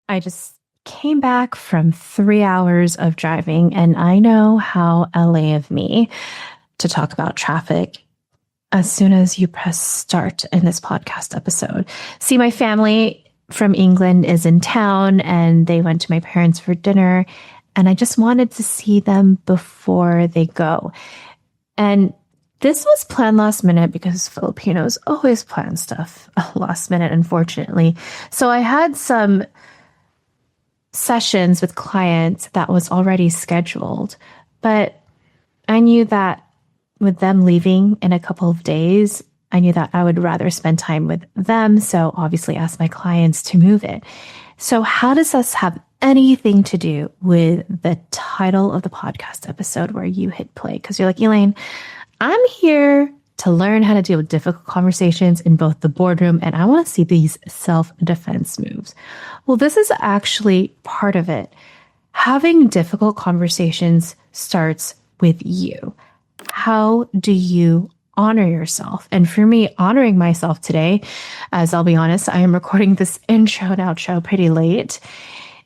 I just came back from 3 hours of driving, and I know how LA of me to talk about traffic as soon as you press start in this podcast episode. See, my family from England is in town, and they went to my parents for dinner, and I just wanted to see them before they go. And this was planned last minute because Filipinos always plan stuff last minute, unfortunately. So I had some sessions with clients that was already scheduled, but I knew that with them leaving in a couple of days, I knew that I would rather spend time with them. So obviously asked my clients to move it. So how does this have anything to do with the title of the podcast episode where you hit play? Because you're like, Elaine, I'm here to learn how to deal with difficult conversations in both the boardroom, and I want to see these self-defense moves. Well, this is actually part of it. Having difficult conversations starts with you. How do you honor yourself? And for me, honoring myself today, as I'll be honest, I am recording this intro and outro pretty late,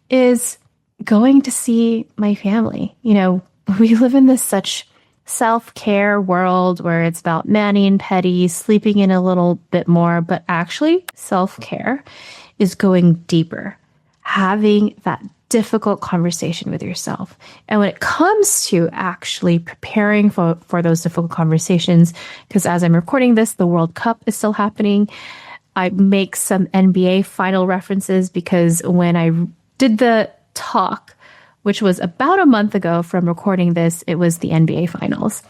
is going to see my family. You know, we live in this such self-care world where it's about manning, pedi, sleeping in a little bit more, but actually self-care is going deeper, having that difficult conversation with yourself. And when it comes to actually preparing for those difficult conversations, because as I'm recording this, the World Cup is still happening. I make some NBA final references because when I did the talk, which was about a month ago from recording this, it was the NBA finals.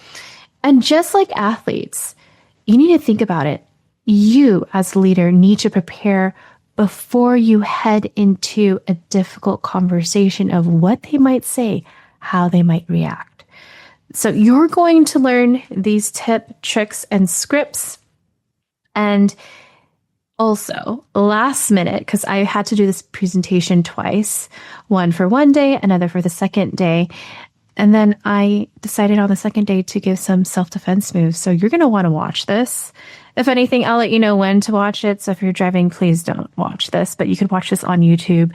And just like athletes, you need to think about it. You as a leader need to prepare before you head into a difficult conversation of what they might say, how they might react. So you're going to learn these tips, tricks, and scripts. And also, last minute, because I had to do this presentation twice, one for one day, another for the second day. And then I decided on the second day to give some self-defense moves. So you're going to want to watch this. If anything, I'll let you know when to watch it. So if you're driving, please don't watch this. But you can watch this on YouTube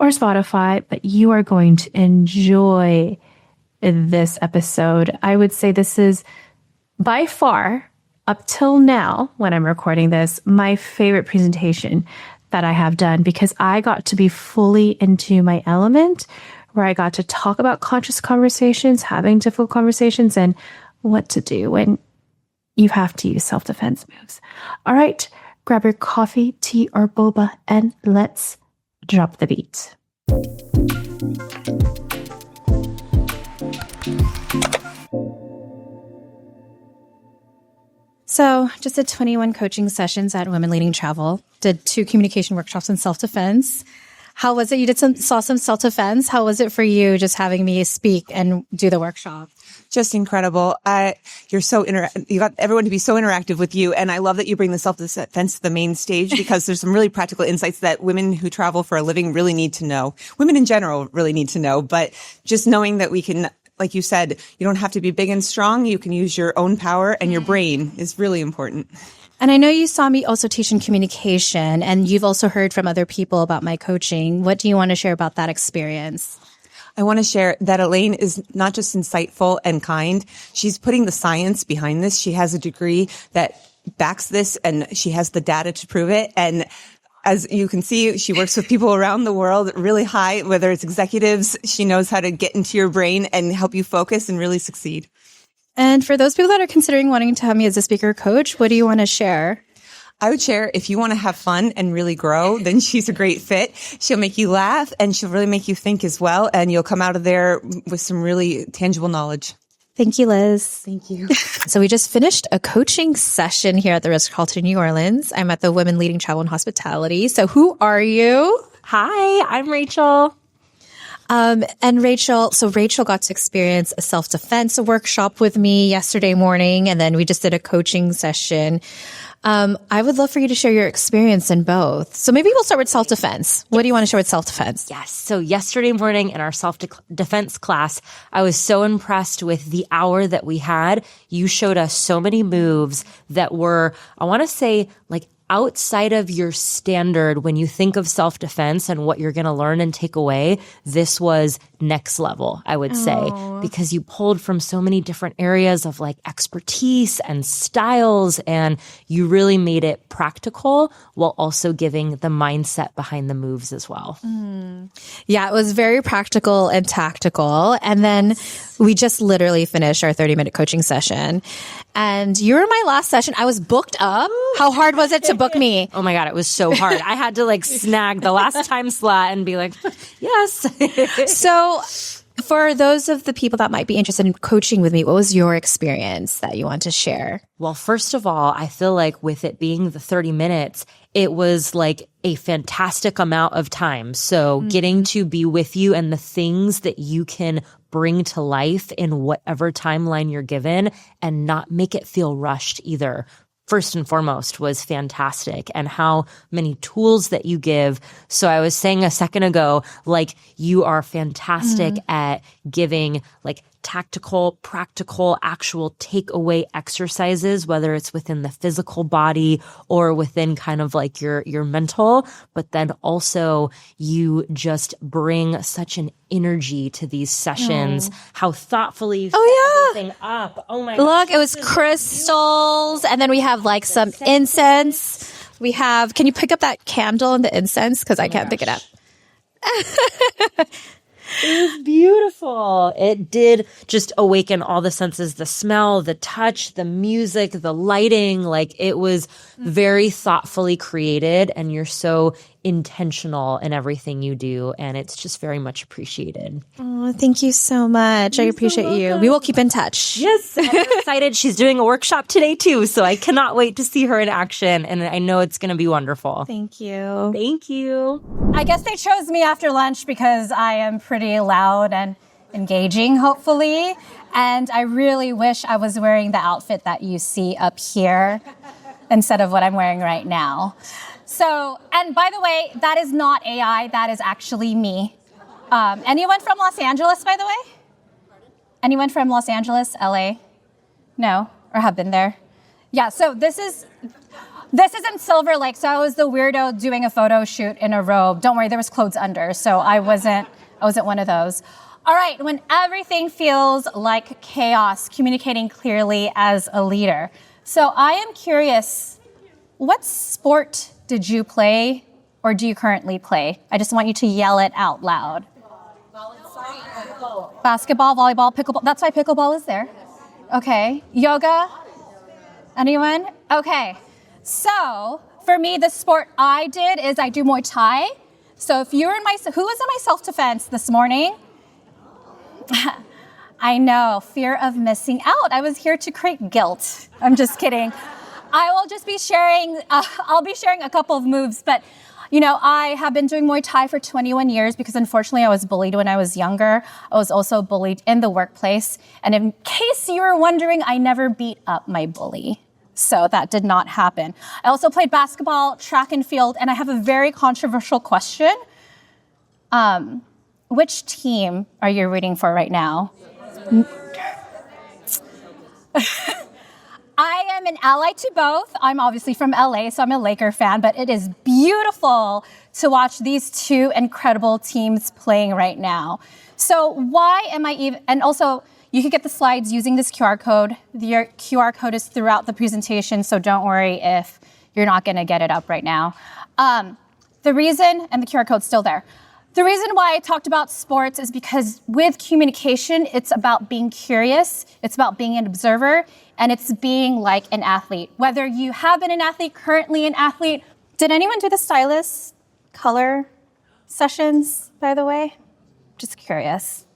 or Spotify. But you are going to enjoy this episode. I would say this is by far, up till now, when I'm recording this, my favorite presentation that I have done because I got to be fully into my element where I got to talk about conscious conversations, having difficult conversations, and what to do when you have to use self-defense moves. All right, grab your coffee, tea, or boba, and let's drop the beat. So just did 21 coaching sessions at Women Leading Travel, did 2 communication workshops in self-defense. How was it? You saw some self-defense. How was it for you just having me speak and do the workshop? Just incredible. You got everyone to be so interactive with you. And I love that you bring the self-defense to the main stage because there's some really practical insights that women who travel for a living really need to know. Women in general really need to know, but just knowing that we can, like you said, you don't have to be big and strong. You can use your own power and your brain is really important. And I know you saw me also teaching communication, and you've also heard from other people about my coaching. What do you want to share about that experience? I want to share that Elaine is not just insightful and kind. She's putting the science behind this. She has a degree that backs this, and she has the data to prove it. And as you can see, she works with people around the world really high, whether it's executives. She knows how to get into your brain and help you focus and really succeed. And for those people that are considering wanting to have me as a speaker coach, what do you want to share? I would share if you want to have fun and really grow, then she's a great fit. She'll make you laugh and she'll really make you think as well. And you'll come out of there with some really tangible knowledge. Thank you, Liz. Thank you. So we just finished a coaching session here at the Ritz-Carlton, New Orleans. I'm at the Women Leading Travel and Hospitality. So who are you? Hi, I'm Rachel. And Rachel got to experience a self-defense workshop with me yesterday morning, and then we just did a coaching session. I would love for you to share your experience in both. So maybe we'll start with self-defense. What do you want to share with self-defense? Yes. So yesterday morning in our self-defense class, I was so impressed with the hour that we had. You showed us so many moves that were, I want to say, like outside of your standard, when you think of self-defense and what you're going to learn and take away, this was next level, I would say, because you pulled from so many different areas of like expertise and styles, and you really made it practical while also giving the mindset behind the moves as well. Yeah, it was very practical and tactical. And then we just literally finished our 30-minute coaching session. And you were my last session. I was booked up. How hard was it to book me? Oh my God, it was so hard. I had to like snag the last time slot and be like, yes. So for those of the people that might be interested in coaching with me, what was your experience that you want to share? Well, first of all, I feel like with it being the 30 minutes, it was like a fantastic amount of time. So getting to be with you and the things that you can bring to life in whatever timeline you're given and not make it feel rushed either. First and foremost was fantastic, and how many tools that you give. So I was saying a second ago, like you are fantastic at giving like tactical, practical, actual takeaway exercises, whether it's within the physical body or within kind of like your mental, but then also you just bring such an energy to these sessions, how thoughtfully you set everything up. Oh my God. Look, it was crystals, and then we have like some incense. We have, can you pick up that candle and the incense? Because I can't pick it up. It was beautiful. It did just awaken all the senses, the smell, the touch, the music, the lighting. Like it was very thoughtfully created, and you're so intentional in everything you do. And it's just very much appreciated. Oh, thank you so much. I appreciate you. We will keep in touch. Yes. I'm excited. She's doing a workshop today too. So I cannot wait to see her in action. And I know it's going to be wonderful. Thank you. Thank you. I guess they chose me after lunch because I am pretty loud and engaging, hopefully. And I really wish I was wearing the outfit that you see up here instead of what I'm wearing right now. So, and by the way, that is not AI. That is actually me. Anyone from Los Angeles, by the way? Anyone from Los Angeles, LA? No, or have been there? Yeah, so this is in Silver Lake. So I was the weirdo doing a photo shoot in a robe. Don't worry, there was clothes under, so I wasn't one of those. All right, when everything feels like chaos, communicating clearly as a leader. So I am curious, what sport did you play or do you currently play? I just want you to yell it out loud. Basketball, volleyball, pickleball. That's why pickleball is there. Okay. Yoga? Anyone? Okay. So for me, the sport I did is I do Muay Thai. So if you're who was in my self-defense this morning? I know, fear of missing out. I was here to create guilt. I'm just kidding. I will just be sharing, I'll be sharing a couple of moves, but you know, I have been doing Muay Thai for 21 years because unfortunately I was bullied when I was younger. I was also bullied in the workplace. And in case you were wondering, I never beat up my bully. So that did not happen. I also played basketball, track and field, and I have a very controversial question. Which team are you rooting for right now? I am an ally to both. I'm obviously from LA, so I'm a Laker fan, but it is beautiful to watch these two incredible teams playing right now. So why am I even, and also you can get the slides using this QR code. The QR code is throughout the presentation, so don't worry if you're not gonna get it up right now. The reason, and the QR code's still there. The reason why I talked about sports is because with communication, it's about being curious, it's about being an observer, and it's being like an athlete. Whether you have been an athlete, currently an athlete. Did anyone do the stylist color sessions, by the way? Just curious.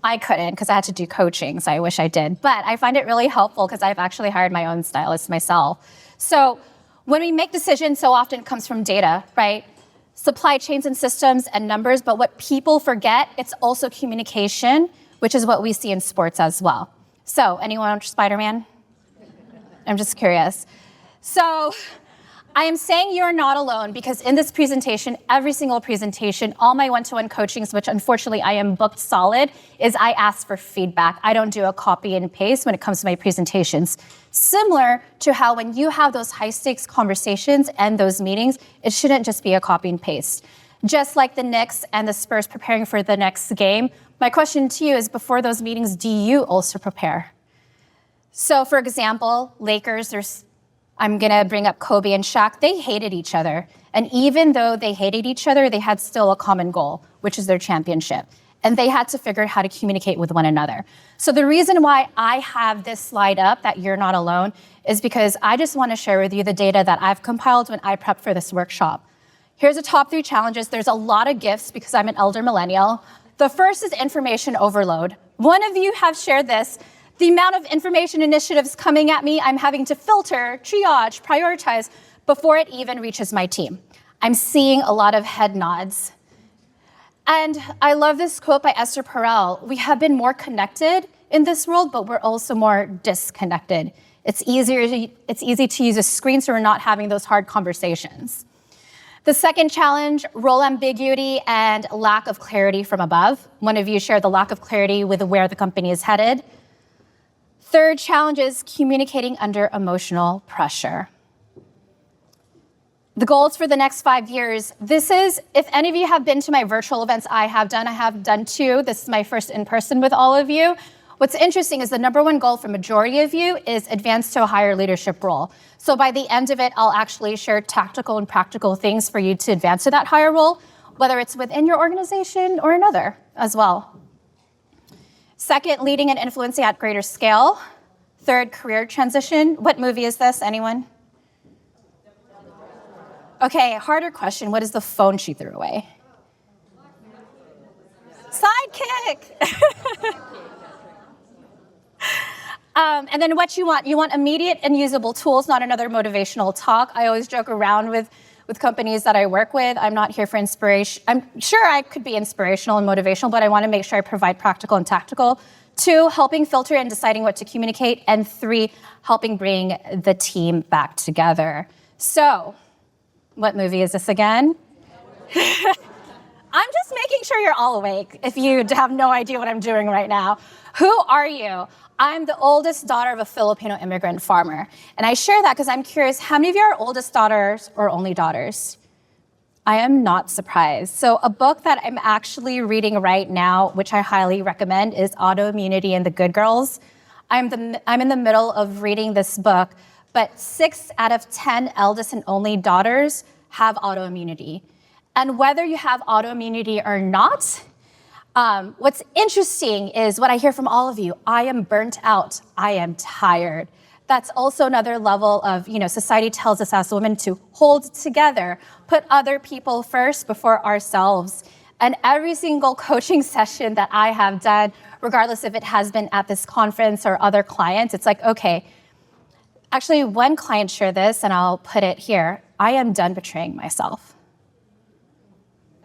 I couldn't because I had to do coaching, so I wish I did. But I find it really helpful because I've actually hired my own stylist myself. So when we make decisions, so often it comes from data, right? Supply chains and systems and numbers, but what people forget, it's also communication, which is what we see in sports as well. So anyone watch Spider-Man? I'm just curious. So I am saying you're not alone because in this presentation, every single presentation, all my one-to-one coachings, which unfortunately I am booked solid, is I ask for feedback. I don't do a copy and paste when it comes to my presentations. Similar to how when you have those high-stakes conversations and those meetings, it shouldn't just be a copy and paste. Just like the Knicks and the Spurs preparing for the next game, my question to you is, before those meetings, do you also prepare? So for example, Lakers, I'm going to bring up Kobe and Shaq. They hated each other. And even though they hated each other, they had still a common goal, which is their championship. And they had to figure out how to communicate with one another. So the reason why I have this slide up, that you're not alone, is because I just want to share with you the data that I've compiled when I prepped for this workshop. Here's the top 3 challenges. There's a lot of gifts because I'm an elder millennial. The first is information overload. One of you have shared this. The amount of information initiatives coming at me, I'm having to filter, triage, prioritize before it even reaches my team. I'm seeing a lot of head nods. And I love this quote by Esther Perel. We have been more connected in this world, but we're also more disconnected. It's easy to use a screen, so we're not having those hard conversations. The second challenge, role ambiguity and lack of clarity from above. One of you shared the lack of clarity with where the company is headed. Third challenge is communicating under emotional pressure. The goals for the next 5 years. This is, if any of you have been to my virtual events, I have done 2. This is my first in person with all of you. What's interesting is the number 1 goal for majority of you is advance to a higher leadership role. So by the end of it, I'll actually share tactical and practical things for you to advance to that higher role, whether it's within your organization or another as well. Second, leading and influencing at greater scale. Third, career transition. What movie is this, anyone? Okay, harder question. What is the phone she threw away? Sidekick! And then what you want immediate and usable tools, not another motivational talk. I always joke around with companies that I work with. I'm not here for inspiration. I'm sure I could be inspirational and motivational, but I want to make sure I provide practical and tactical. 2, helping filter and deciding what to communicate. And 3, helping bring the team back together. So, what movie is this again? I'm just making sure you're all awake if you have no idea what I'm doing right now. Who are you? I'm the oldest daughter of a Filipino immigrant farmer. And I share that because I'm curious, how many of you are oldest daughters or only daughters? I am not surprised. So a book that I'm actually reading right now, which I highly recommend, is Autoimmunity and the Good Girls. I'm in the middle of reading this book, but 6 out of 10 eldest and only daughters have autoimmunity. And whether you have autoimmunity or not, what's interesting is what I hear from all of you. I am burnt out. I am tired. That's also another level of, society tells us as women to hold together, put other people first before ourselves. And every single coaching session that I have done, regardless if it has been at this conference or other clients, it's like, okay, actually one client shared this, and I'll put it here. I am done betraying myself.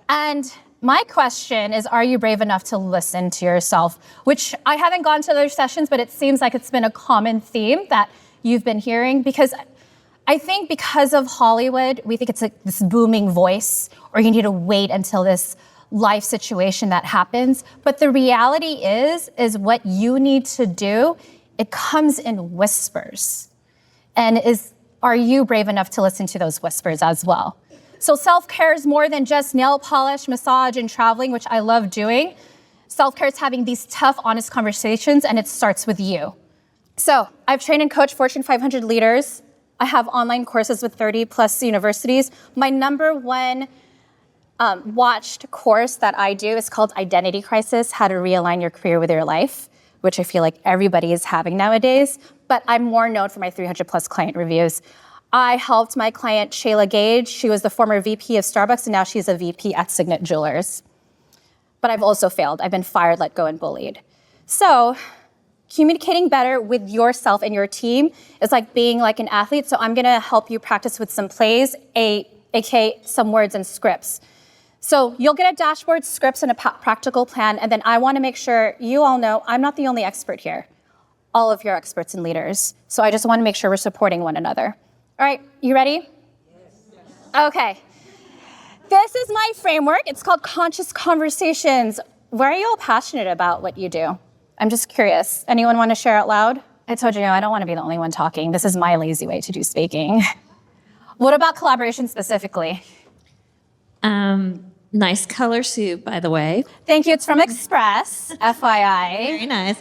And my question is, are you brave enough to listen to yourself? Which I haven't gone to other sessions, but it seems like it's been a common theme that you've been hearing, because I think because of Hollywood, we think it's like this booming voice, or you need to wait until this life situation that happens. But the reality is what you need to do, it comes in whispers. And are you brave enough to listen to those whispers as well? So self-care is more than just nail polish, massage, and traveling, which I love doing. Self-care is having these tough, honest conversations, and it starts with you. So I've trained and coached Fortune 500 leaders. I have online courses with 30 plus universities. My number 1 watched course that I do is called Identity Crisis, How to Realign Your Career with Your Life, which I feel like everybody is having nowadays. But I'm more known for my 300 plus client reviews. I helped my client, Shayla Gage. She was the former VP of Starbucks, and now she's a VP at Signet Jewelers. But I've also failed. I've been fired, let go, and bullied. So communicating better with yourself and your team is like being like an athlete. So I'm going to help you practice with some plays, aka some words and scripts. So you'll get a dashboard, scripts, and a practical plan. And then I want to make sure you all know I'm not the only expert here. All of you are experts and leaders. So I just want to make sure we're supporting one another. All right, you ready? Yes. Okay. This is my framework. It's called Conscious Conversations. Why are you all passionate about what you do? I'm just curious. Anyone want to share out loud? I told you, I don't want to be the only one talking. This is my lazy way to do speaking. What about collaboration specifically? Nice color suit, by the way. Thank you. It's from Express, FYI. Very nice.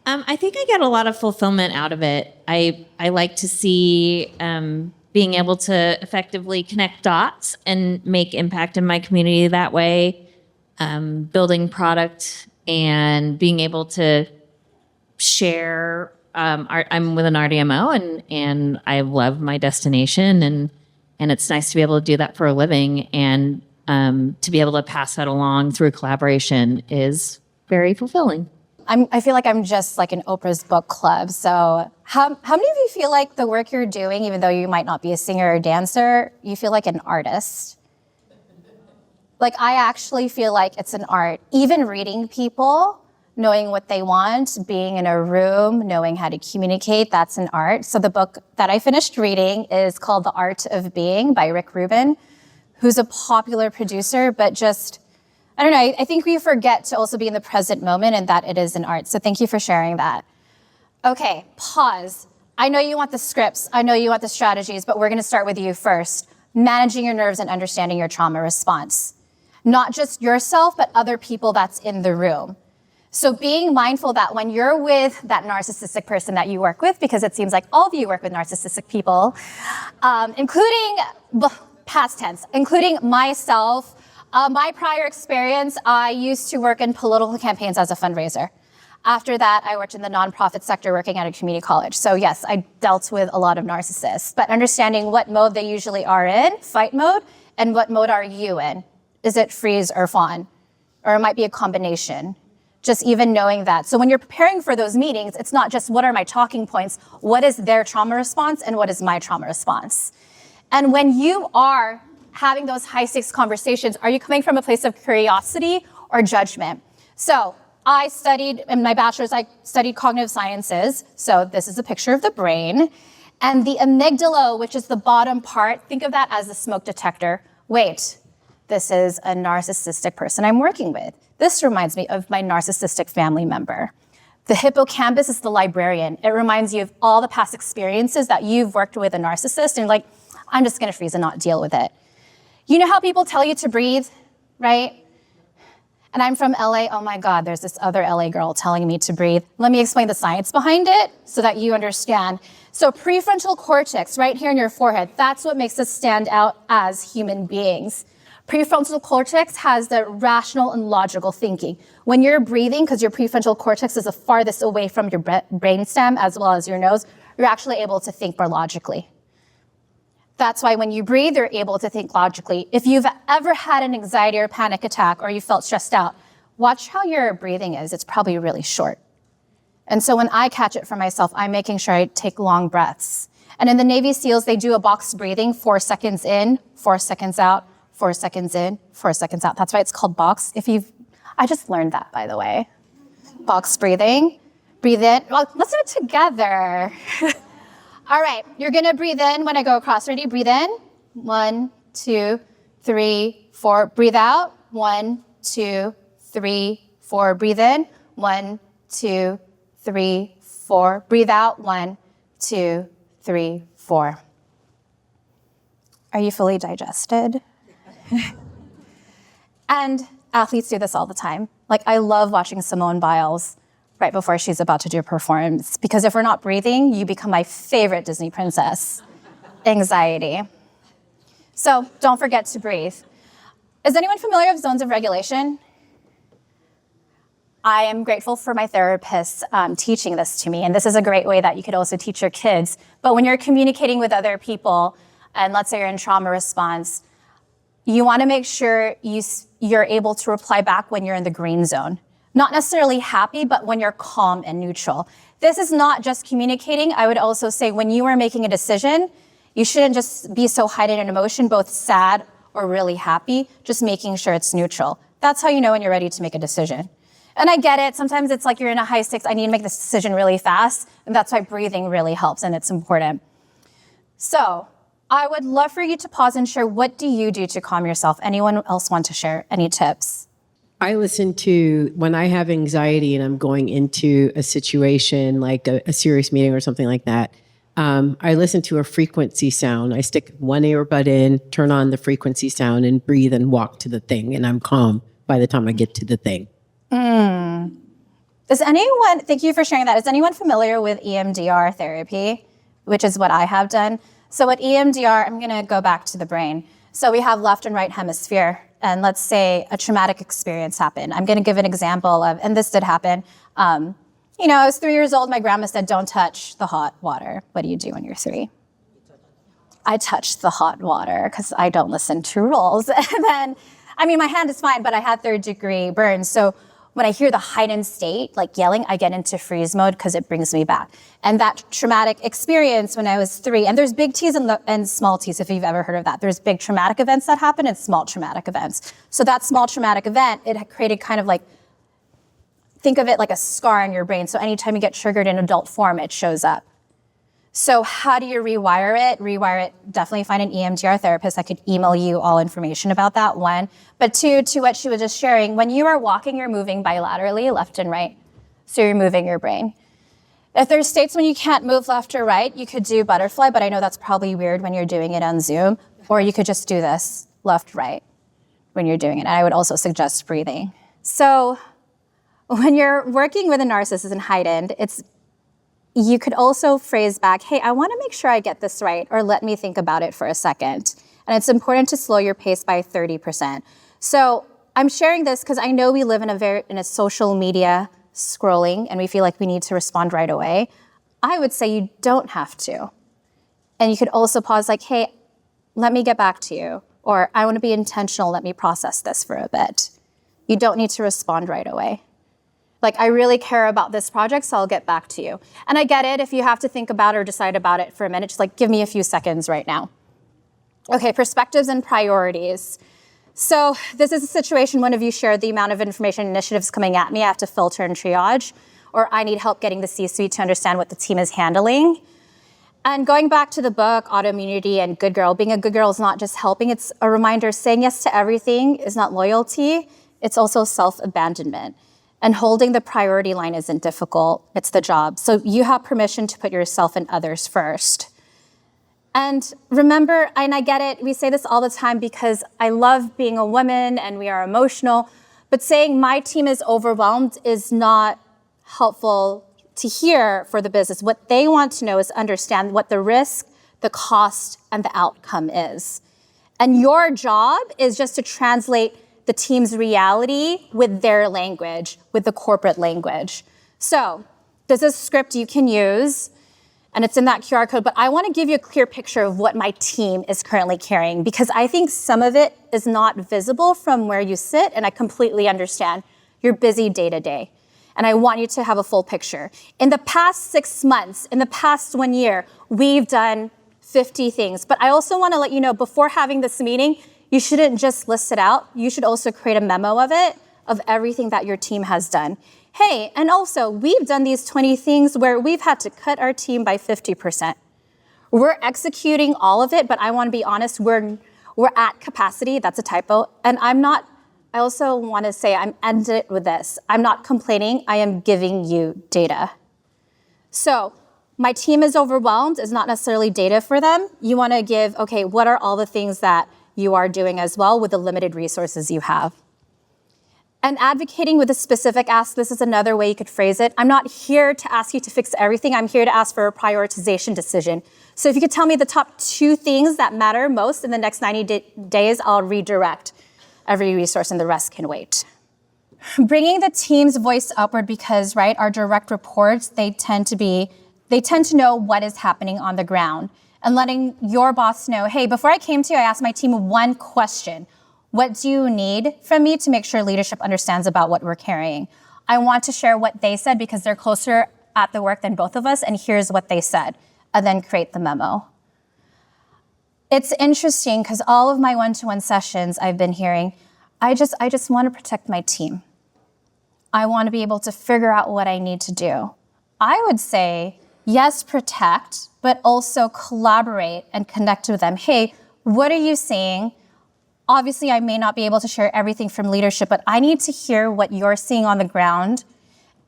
I think I get a lot of fulfillment out of it. I like to see being able to effectively connect dots and make impact in my community that way, building product and being able to share. I'm with an RDMO and I love my destination and it's nice to be able to do that for a living and to be able to pass that along through collaboration is very fulfilling. I feel like I'm just like in Oprah's book club. So how many of you feel like the work you're doing, even though you might not be a singer or dancer, you feel like an artist? Like I actually feel like it's an art. Even reading people, knowing what they want, being in a room, knowing how to communicate, that's an art. So the book that I finished reading is called The Art of Being by Rick Rubin, who's a popular producer, but just, I don't know, I think we forget to also be in the present moment and that it is an art. So thank you for sharing that. Okay, pause. I know you want the scripts, I know you want the strategies, but we're gonna start with you first. Managing your nerves and understanding your trauma response. Not just yourself, but other people that's in the room. So being mindful that when you're with that narcissistic person that you work with, because it seems like all of you work with narcissistic people, including, past tense, including myself. My prior experience, I used to work in political campaigns as a fundraiser. After that, I worked in the nonprofit sector working at a community college. So yes, I dealt with a lot of narcissists, but understanding what mode they usually are in, fight mode, and what mode are you in? Is it freeze or fawn? Or it might be a combination. Just even knowing that. So when you're preparing for those meetings, it's not just what are my talking points, what is their trauma response and what is my trauma response? And when you are having those high stakes conversations, are you coming from a place of curiosity or judgment? So I studied, in my bachelor's, I studied cognitive sciences. So this is a picture of the brain. And the amygdala, which is the bottom part, think of that as the smoke detector. Wait, this is a narcissistic person I'm working with. This reminds me of my narcissistic family member. The hippocampus is the librarian. It reminds you of all the past experiences that you've worked with a narcissist and you're like, I'm just gonna freeze and not deal with it. You know how people tell you to breathe, right? And I'm from LA, oh my God, there's this other LA girl telling me to breathe. Let me explain the science behind it so that you understand. So prefrontal cortex, right here in your forehead, that's what makes us stand out as human beings. Prefrontal cortex has the rational and logical thinking. When you're breathing, because your prefrontal cortex is the farthest away from your brainstem as well as your nose, you're actually able to think more logically. That's why when you breathe, you're able to think logically. If you've ever had an anxiety or panic attack or you felt stressed out, watch how your breathing is. It's probably really short. And so when I catch it for myself, I'm making sure I take long breaths. And in the Navy SEALs, they do a box breathing, 4 seconds in, 4 seconds out, 4 seconds in, 4 seconds out. That's why it's called box. I just learned that, by the way. Box breathing. Breathe in. Well, let's do it together. All right, you're gonna breathe in when I go across. Ready? Breathe in. 1, 2, 3, 4. Breathe out. 1, 2, 3, 4. Breathe in. 1, 2, 3, 4. Breathe out. 1, 2, 3, 4. Are you fully digested? And athletes do this all the time. Like I love watching Simone Biles right before she's about to do a performance. Because if we're not breathing, you become my favorite Disney princess. Anxiety. So don't forget to breathe. Is anyone familiar with zones of regulation? I am grateful for my therapist teaching this to me. And this is a great way that you could also teach your kids. But when you're communicating with other people, and let's say you're in trauma response, you want to make sure you're able to reply back when you're in the green zone. Not necessarily happy, but when you're calm and neutral. This is not just communicating. I would also say when you are making a decision, you shouldn't just be so heightened in emotion, both sad or really happy, just making sure it's neutral. That's how you know when you're ready to make a decision. And I get it. Sometimes it's like you're in a high stakes, I need to make this decision really fast. And that's why breathing really helps and it's important. So I would love for you to pause and share, what do you do to calm yourself? Anyone else want to share any tips? I listen to, when I have anxiety and I'm going into a situation like a serious meeting or something like that, I listen to a frequency sound. I stick one earbud in, turn on the frequency sound, and breathe and walk to the thing. And I'm calm by the time I get to the thing. Is anyone, thank you for sharing that. Is anyone familiar with EMDR therapy, which is what I have done? So with EMDR, I'm going to go back to the brain. So we have left and right hemisphere. And let's say a traumatic experience happened. I'm going to give an example of, and this did happen. I was 3 years old. My grandma said, don't touch the hot water. What do you do when you're 3? I touched the hot water because I don't listen to rules. And then, my hand is fine, but I had 3rd-degree burns. So when I hear the heightened state, like yelling, I get into freeze mode because it brings me back. And that traumatic experience when I was 3, and there's big T's and small T's, if you've ever heard of that. There's big traumatic events that happen and small traumatic events. So that small traumatic event, it created kind of like, think of it like a scar in your brain. So anytime you get triggered in adult form, it shows up. So how do you rewire it? Rewire it, definitely find an EMDR therapist. I could email you all information about that, 1. But 2, to what she was just sharing, when you are walking, you're moving bilaterally, left and right. So you're moving your brain. If there's states when you can't move left or right, you could do butterfly, but I know that's probably weird when you're doing it on Zoom. Or you could just do this, left, right, when you're doing it. And I would also suggest breathing. So when you're working with a narcissist and heightened, you could also phrase back, hey, I want to make sure I get this right, or let me think about it for a second. And it's important to slow your pace by 30%. So I'm sharing this because I know we live in a social media scrolling, and we feel like we need to respond right away. I would say you don't have to. And you could also pause like, hey, let me get back to you. Or I want to be intentional, let me process this for a bit. You don't need to respond right away. Like, I really care about this project, so I'll get back to you. And I get it if you have to think about or decide about it for a minute, just like, give me a few seconds right now. Okay, perspectives and priorities. So this is a situation, one of you shared the amount of information initiatives coming at me, I have to filter and triage, or I need help getting the C-suite to understand what the team is handling. And going back to the book, Autoimmunity and Good Girl, being a good girl is not just helping, it's a reminder, saying yes to everything is not loyalty, it's also self-abandonment. And holding the priority line isn't difficult, it's the job. So you have permission to put yourself and others first. And remember, and I get it, we say this all the time because I love being a woman and we are emotional, but saying my team is overwhelmed is not helpful to hear for the business. What they want to know is understand what the risk, the cost, and the outcome is. And your job is just to translate the team's reality with their language, with the corporate language. So this is a script you can use, and it's in that QR code, but I want to give you a clear picture of what my team is currently carrying, because I think some of it is not visible from where you sit, and I completely understand. You're busy day to day, and I want you to have a full picture. In the past 6 months, in the past 1 year, we've done 50 things, but I also want to let you know, before having this meeting, you shouldn't just list it out. You should also create a memo of it, of everything that your team has done. Hey, and also, we've done these 20 things where we've had to cut our team by 50%. We're executing all of it, but I want to be honest, we're at capacity. That's a typo. And I also want to say, I'm ended with this. I'm not complaining. I am giving you data. So my team is overwhelmed is not necessarily data for them. You want to give, okay, what are all the things that you are doing as well with the limited resources you have? And advocating with a specific ask, this is another way you could phrase it. I'm not here to ask you to fix everything. I'm here to ask for a prioritization decision. So if you could tell me the top 2 things that matter most in the next 90 days, I'll redirect every resource and the rest can wait. Bringing the team's voice upward because, right, our direct reports, they tend to know what is happening on the ground. And letting your boss know, hey, before I came to you, I asked my team 1 question. What do you need from me to make sure leadership understands about what we're carrying? I want to share what they said because they're closer at the work than both of us, and here's what they said, and then create the memo. It's interesting because all of my one-to-one sessions I've been hearing, I just want to protect my team. I want to be able to figure out what I need to do. I would say yes, protect, but also collaborate and connect with them. Hey, what are you seeing? Obviously, I may not be able to share everything from leadership, but I need to hear what you're seeing on the ground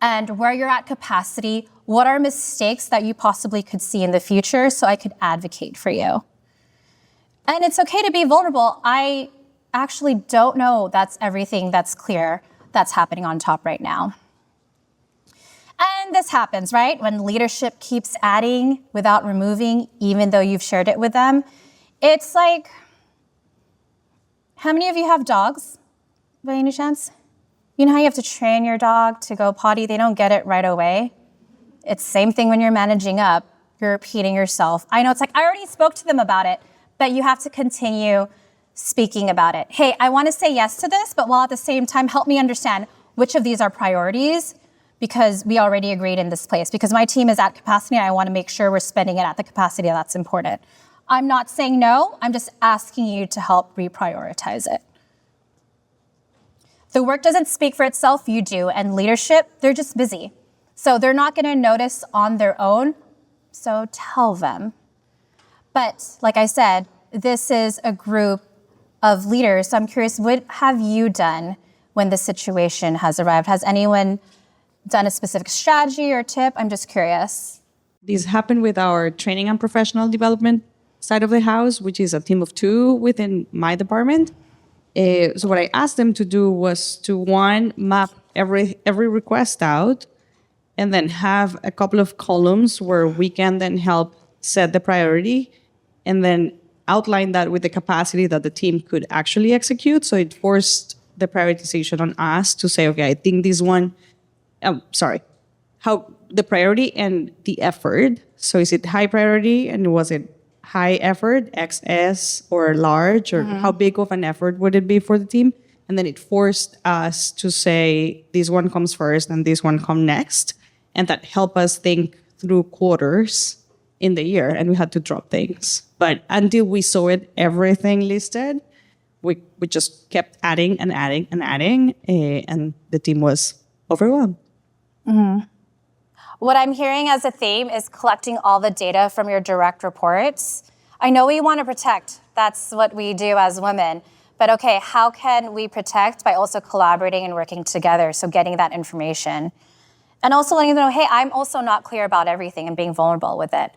and where you're at capacity. What are mistakes that you possibly could see in the future so I could advocate for you? And it's okay to be vulnerable. I actually don't know that's everything that's clear that's happening on top right now. And this happens, right? When leadership keeps adding without removing, even though you've shared it with them. It's like, how many of you have dogs by any chance? You know how you have to train your dog to go potty? They don't get it right away. It's the same thing when you're managing up. You're repeating yourself. I know it's like, I already spoke to them about it, but you have to continue speaking about it. Hey, I want to say yes to this, but while at the same time, help me understand which of these are priorities, because we already agreed in this place. Because my team is at capacity, and I want to make sure we're spending it at the capacity that's important. I'm not saying no, I'm just asking you to help reprioritize it. The work doesn't speak for itself, you do, and leadership, they're just busy. So they're not going to notice on their own, so tell them. But like I said, this is a group of leaders, so I'm curious, what have you done when the situation has arrived? Has anyone done a specific strategy or tip? I'm just curious. This happened with our training and professional development side of the house, which is a team of 2 within my department. So what I asked them to do was to, one, map every request out, and then have a couple of columns where we can then help set the priority, and then outline that with the capacity that the team could actually execute. So it forced the prioritization on us to say, okay, I think this one, how the priority and the effort. So is it high priority, and was it high effort, XS, or large, or how big of an effort would it be for the team? And then it forced us to say, this one comes first and this one comes next. And that helped us think through quarters in the year, and we had to drop things. But until we saw everything listed, we just kept adding and adding and adding, and the team was overwhelmed. Mm-hmm. What I'm hearing as a theme is collecting all the data from your direct reports. I know we want to protect. That's what we do as women. But okay, how can we protect by also collaborating and working together? So getting that information. And also letting them know, hey, I'm also not clear about everything, and being vulnerable with it.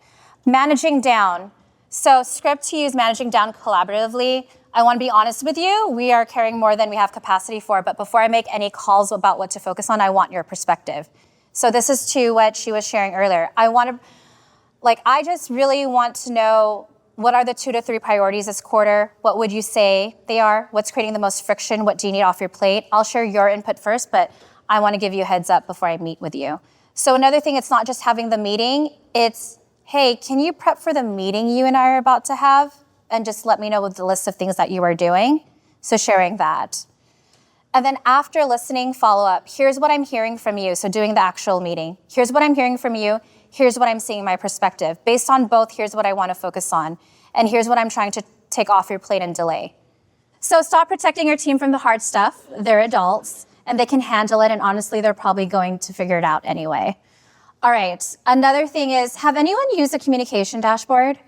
Managing down. So script to use managing down collaboratively. I want to be honest with you. We are carrying more than we have capacity for. But before I make any calls about what to focus on, I want your perspective. So this is to what she was sharing earlier. I just really want to know, what are the 2 to 3 priorities this quarter? What would you say they are? What's creating the most friction? What do you need off your plate? I'll share your input first, but I want to give you a heads up before I meet with you. So another thing, it's not just having the meeting. It's, hey, can you prep for the meeting you and I are about to have? And just let me know with the list of things that you are doing. So sharing that. And then after listening, follow up. Here's what I'm hearing from you. So doing the actual meeting. Here's what I'm hearing from you. Here's what I'm seeing in my perspective. Based on both, here's what I want to focus on. And here's what I'm trying to take off your plate and delay. So stop protecting your team from the hard stuff. They're adults and they can handle it. And honestly, they're probably going to figure it out anyway. All right. Another thing is, have anyone used a communication dashboard?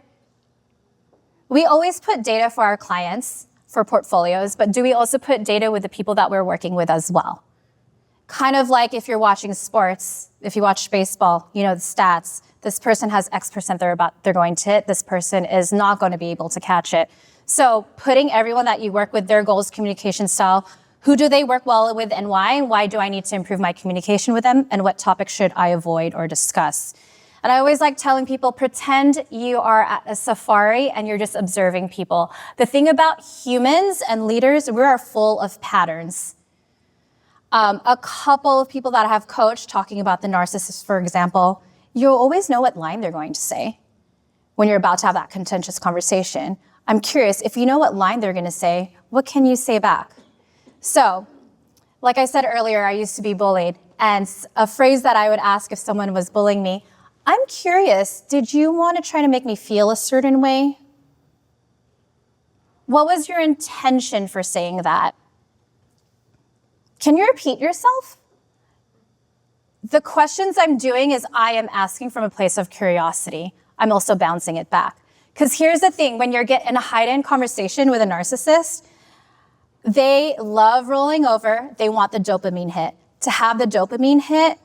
We always put data for our clients for portfolios, but do we also put data with the people that we're working with as well? Kind of like if you're watching sports, if you watch baseball, you know the stats. This person has X% they're going to hit. This person is not going to be able to catch it. So putting everyone that you work with, their goals, communication style, who do they work well with and why? Why do I need to improve my communication with them? And what topics should I avoid or discuss? And I always like telling people, pretend you are at a safari and you're just observing people. The thing about humans and leaders, we are full of patterns. A couple of people that I have coached, talking about the narcissist, for example, you'll always know what line they're going to say when you're about to have that contentious conversation. I'm curious, if you know what line they're going to say, what can you say back? So, like I said earlier, I used to be bullied. And a phrase that I would ask if someone was bullying me, I'm curious, did you want to try to make me feel a certain way? What was your intention for saying that? Can you repeat yourself? The questions I'm doing is I am asking from a place of curiosity. I'm also bouncing it back. Because here's the thing, when you're in a hide-in conversation with a narcissist, they love rolling over. They want the dopamine hit. To have the dopamine hit,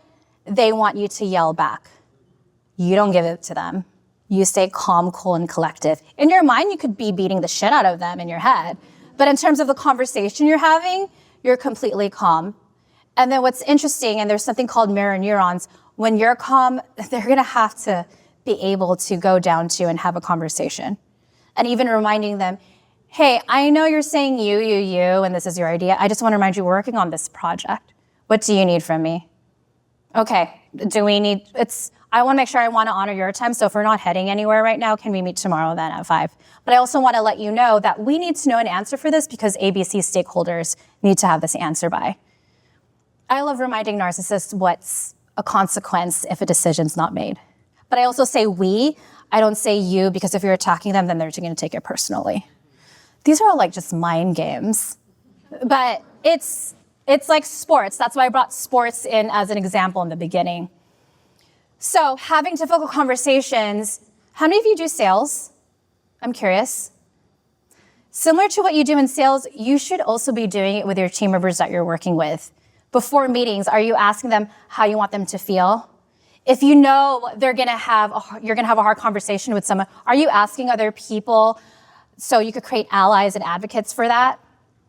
they want you to yell back. You don't give it to them. You stay calm, cool, and collective. In your mind, you could be beating the shit out of them in your head. But in terms of the conversation you're having, you're completely calm. And then what's interesting, and there's something called mirror neurons, when you're calm, they're going to have to be able to go down to and have a conversation. And even reminding them, hey, I know you're saying you, and this is your idea. I just want to remind you, we're working on this project. What do you need from me? Okay, I want to make sure I want to honor your time. So if we're not heading anywhere right now, can we meet tomorrow then at 5? But I also want to let you know that we need to know an answer for this because ABC stakeholders need to have this answer by. I love reminding narcissists what's a consequence if a decision's not made. But I also say we, I don't say you, because if you're attacking them, then they're going to take it personally. These are all like just mind games. But it's like sports. That's why I brought sports in as an example in the beginning. So having difficult conversations, how many of you do sales? I'm curious. Similar to what you do in sales, you should also be doing it with your team members that you're working with. Before meetings, are you asking them how you want them to feel? If you know you're gonna have a hard conversation with someone, are you asking other people so you could create allies and advocates for that?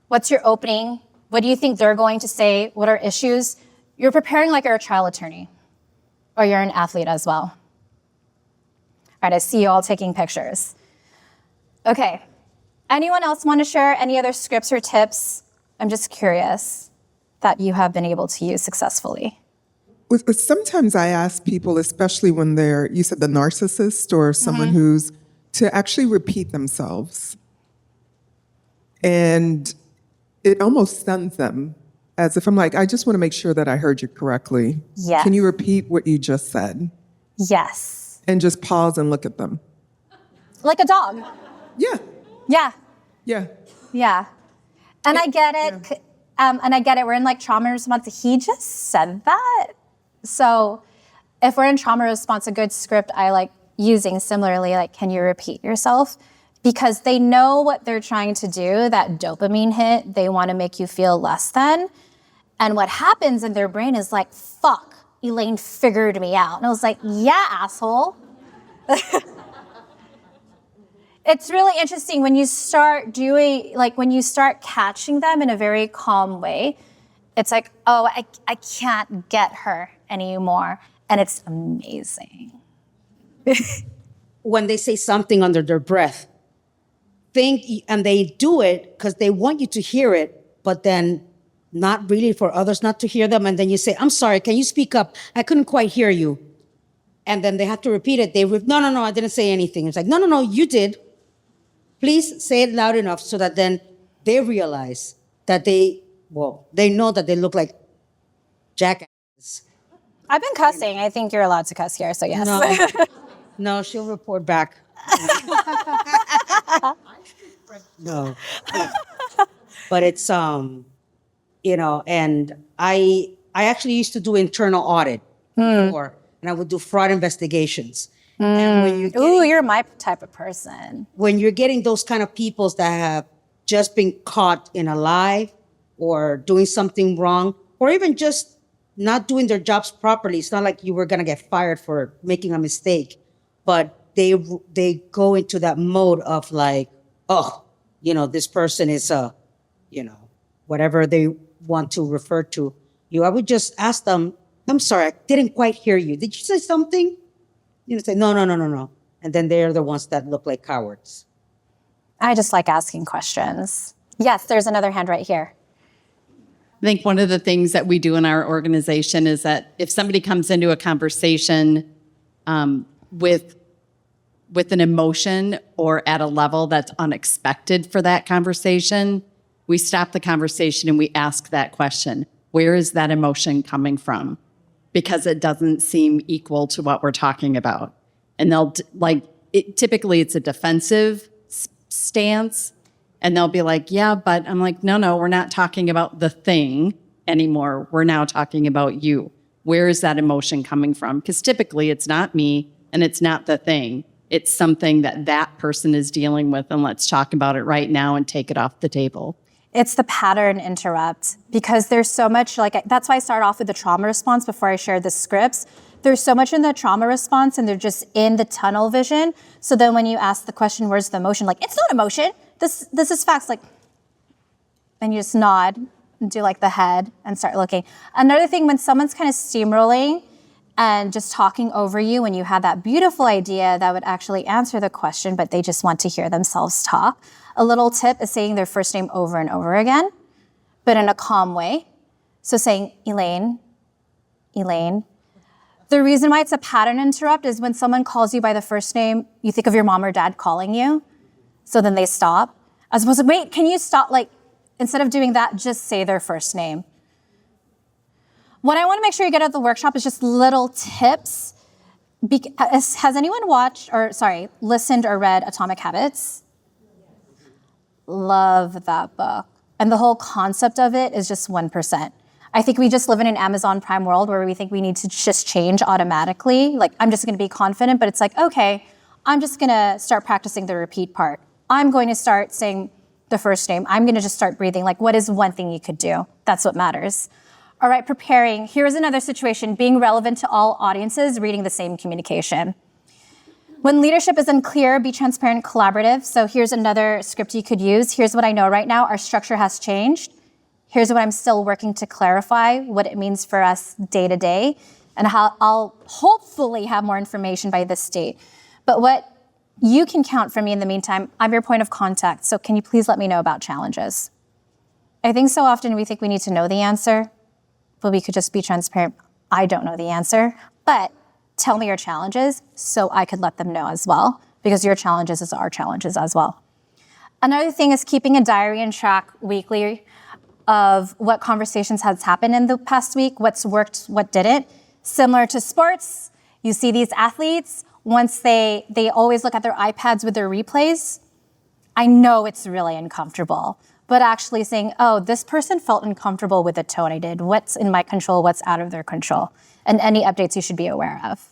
What's your opening? What do you think they're going to say? What are issues? You're preparing like you're a trial attorney, or you're an athlete as well. All right, I see you all taking pictures. Okay, anyone else want to share any other scripts or tips? I'm just curious that you have been able to use successfully. Sometimes I ask people, especially when you said the narcissist or someone who's, to actually repeat themselves. And it almost stuns them, as if I'm like, I just want to make sure that I heard you correctly. Yes. Can you repeat what you just said? Yes. And just pause and look at them. Like a dog. Yeah. Yeah. Yeah. Yeah. And I get it. Yeah. And I get it. We're in like trauma response. He just said that. So if we're in trauma response, a good script I like using similarly, like, can you repeat yourself? Because they know what they're trying to do, that dopamine hit, they want to make you feel less than. And what happens in their brain is like, fuck, Elaine figured me out. And I was like, yeah, asshole. It's really interesting when you start catching them in a very calm way. It's like, oh, I can't get her anymore. And it's amazing. When they say something under their breath, and they do it because they want you to hear it, but then not really for others not to hear them. And then you say, I'm sorry, can you speak up? I couldn't quite hear you. And then they have to repeat it. No, I didn't say anything. It's like, no, you did. Please say it loud enough so that then they realize that they know that they look like jackasses. I've been cussing. I think you're allowed to cuss here, so yes. No, she'll report back. No. But it's, and I actually used to do internal audit before, and I would do fraud investigations. And when you're my type of person. When you're getting those kind of people that have just been caught in a lie or doing something wrong, or even just not doing their jobs properly, it's not like you were going to get fired for making a mistake, but they go into that mode of like, this person is whatever they want to refer to you. I would just ask them, I'm sorry, I didn't quite hear you. Did you say something? Say, no. And then they're the ones that look like cowards. I just like asking questions. Yes, there's another hand right here. I think one of the things that we do in our organization is that if somebody comes into a conversation with an emotion or at a level that's unexpected for that conversation, we stop the conversation and we ask that question. Where is that emotion coming from? Because it doesn't seem equal to what we're talking about. And typically it's a defensive stance. And they'll be like, yeah, but I'm like, no, we're not talking about the thing anymore. We're now talking about you. where is that emotion coming from? Because typically it's not me and it's not the thing. It's something that person is dealing with, and let's talk about it right now and take it off the table. It's the pattern interrupt, because there's so much, that's why I start off with the trauma response before I share the scripts. There's so much in the trauma response and they're just in the tunnel vision. So then when you ask the question, where's the emotion? It's not emotion. This is facts. And you just nod and do the head and start looking. Another thing, when someone's kind of steamrolling and just talking over you when you have that beautiful idea that would actually answer the question, but they just want to hear themselves talk. A little tip is saying their first name over and over again, but in a calm way. So saying, Elaine, Elaine. The reason why it's a pattern interrupt is when someone calls you by the first name, you think of your mom or dad calling you. So then they stop. As opposed to, wait, can you stop? Instead of doing that, just say their first name. What I want to make sure you get out of the workshop is just little tips. Has anyone listened or read Atomic Habits? Love that book. And the whole concept of it is just 1%. I think we just live in an Amazon Prime world where we think we need to just change automatically. I'm just going to be confident, but it's okay, I'm just going to start practicing the repeat part. I'm going to start saying the first name. I'm going to just start breathing. What is one thing you could do? That's what matters. All right, preparing. Here's another situation, being relevant to all audiences, reading the same communication. When leadership is unclear, be transparent and collaborative. So here's another script you could use. Here's what I know right now. Our structure has changed. Here's what I'm still working to clarify, what it means for us day to day, and how I'll hopefully have more information by this date. But what you can count for me in the meantime, I'm your point of contact. So can you please let me know about challenges? I think so often we think we need to know the answer, but we could just be transparent. I don't know the answer, but tell me your challenges so I could let them know as well, because your challenges is our challenges as well. Another thing is keeping a diary and track weekly of what conversations has happened in the past week, what's worked, what didn't. Similar to sports, you see these athletes, once they always look at their iPads with their replays. I know it's really uncomfortable, but actually saying, oh, this person felt uncomfortable with the tone I did. What's in my control, what's out of their control, and any updates you should be aware of.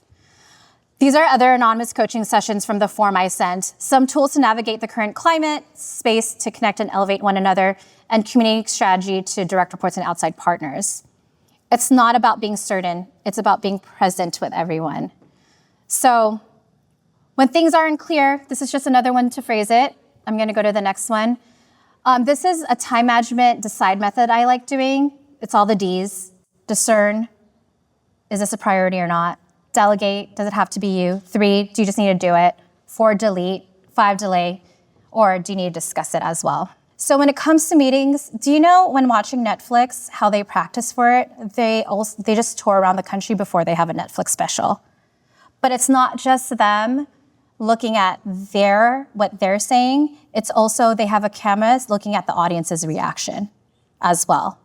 These are other anonymous coaching sessions from the form I sent. Some tools to navigate the current climate, space to connect and elevate one another, and community strategy to direct reports and outside partners. It's not about being certain, it's about being present with everyone. So when things aren't clear, this is just another one to phrase it. I'm gonna go to the next one. This is a time management decide method I like doing. It's all the D's. Discern, is this a priority or not? Delegate, does it have to be you? 3, do you just need to do it? 4, delete. 5, delay. Or do you need to discuss it as well? So when it comes to meetings, do you know when watching Netflix, how they practice for it? They just tour around the country before they have a Netflix special. But it's not just them looking at what they're saying. It's also they have a cameras looking at the audience's reaction as well.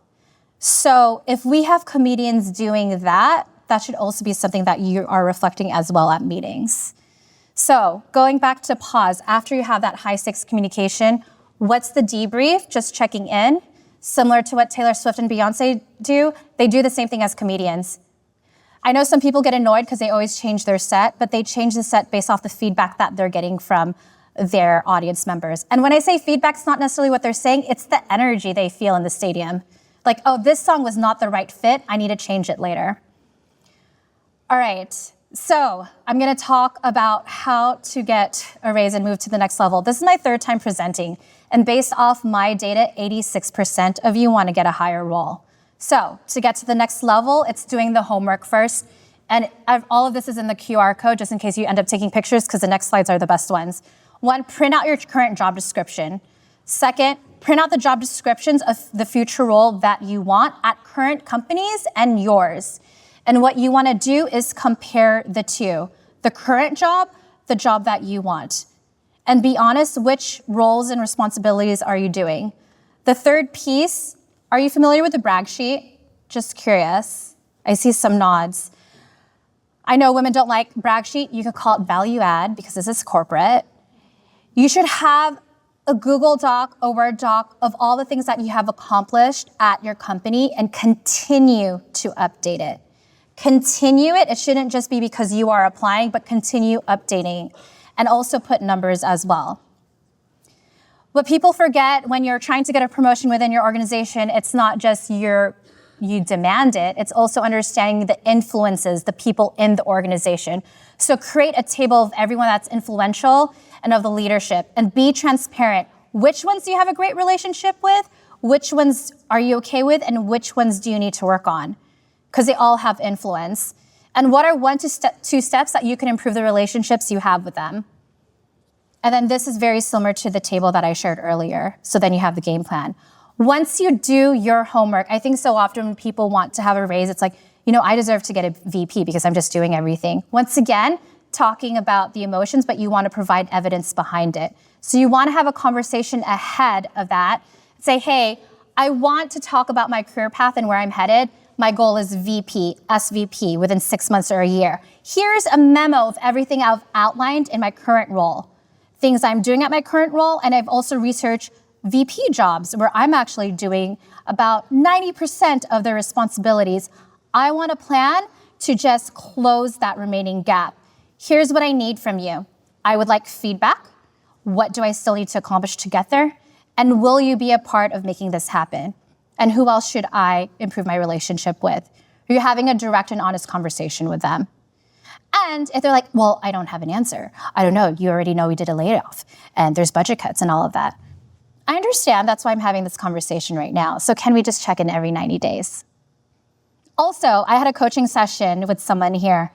So if we have comedians doing that, that should also be something that you are reflecting as well at meetings. So going back to pause, after you have that high stakes communication, what's the debrief? Just checking in. Similar to what Taylor Swift and Beyonce do, they do the same thing as comedians. I know some people get annoyed because they always change their set, but they change the set based off the feedback that they're getting from their audience members. And when I say feedback, it's not necessarily what they're saying, it's the energy they feel in the stadium. Oh, this song was not the right fit, I need to change it later. All right, so I'm gonna talk about how to get a raise and move to the next level. This is my 3rd time presenting, and based off my data, 86% of you wanna get a higher role. So to get to the next level, it's doing the homework first. And all of this is in the QR code, just in case you end up taking pictures, because the next slides are the best ones. 1, print out your current job description. 2nd, print out the job descriptions of the future role that you want at current companies and yours. And what you want to do is compare the two, the current job, the job that you want. And be honest, which roles and responsibilities are you doing? The 3rd piece, are you familiar with the brag sheet? Just curious. I see some nods. I know women don't like brag sheet. You could call it value add because this is corporate. You should have a Google Doc, a Word doc of all the things that you have accomplished at your company and continue to update it. Continue it. It shouldn't just be because you are applying, but continue updating, and also put numbers as well. What people forget when you're trying to get a promotion within your organization, it's not just you demand it, it's also understanding the influences, the people in the organization. So create a table of everyone that's influential and of the leadership, and be transparent. Which ones do you have a great relationship with? Which ones are you okay with? And which ones do you need to work on? Because they all have influence. And what are 1 to 2 steps that you can improve the relationships you have with them? And then this is very similar to the table that I shared earlier. So then you have the game plan. Once you do your homework, I think so often when people want to have a raise, it's like, I deserve to get a VP because I'm just doing everything. Once again, talking about the emotions, but you want to provide evidence behind it. So you want to have a conversation ahead of that. Say, hey, I want to talk about my career path and where I'm headed. My goal is VP, SVP within 6 months or a year. Here's a memo of everything I've outlined in my current role, things I'm doing at my current role, and I've also researched VP jobs where I'm actually doing about 90% of the responsibilities. I want a plan to just close that remaining gap. Here's what I need from you. I would like feedback. What do I still need to accomplish to get there? And will you be a part of making this happen? And who else should I improve my relationship with? You're having a direct and honest conversation with them. And if they're like, well, I don't have an answer. I don't know. You already know we did a layoff and there's budget cuts and all of that. I understand. That's why I'm having this conversation right now. So can we just check in every 90 days? Also, I had a coaching session with someone here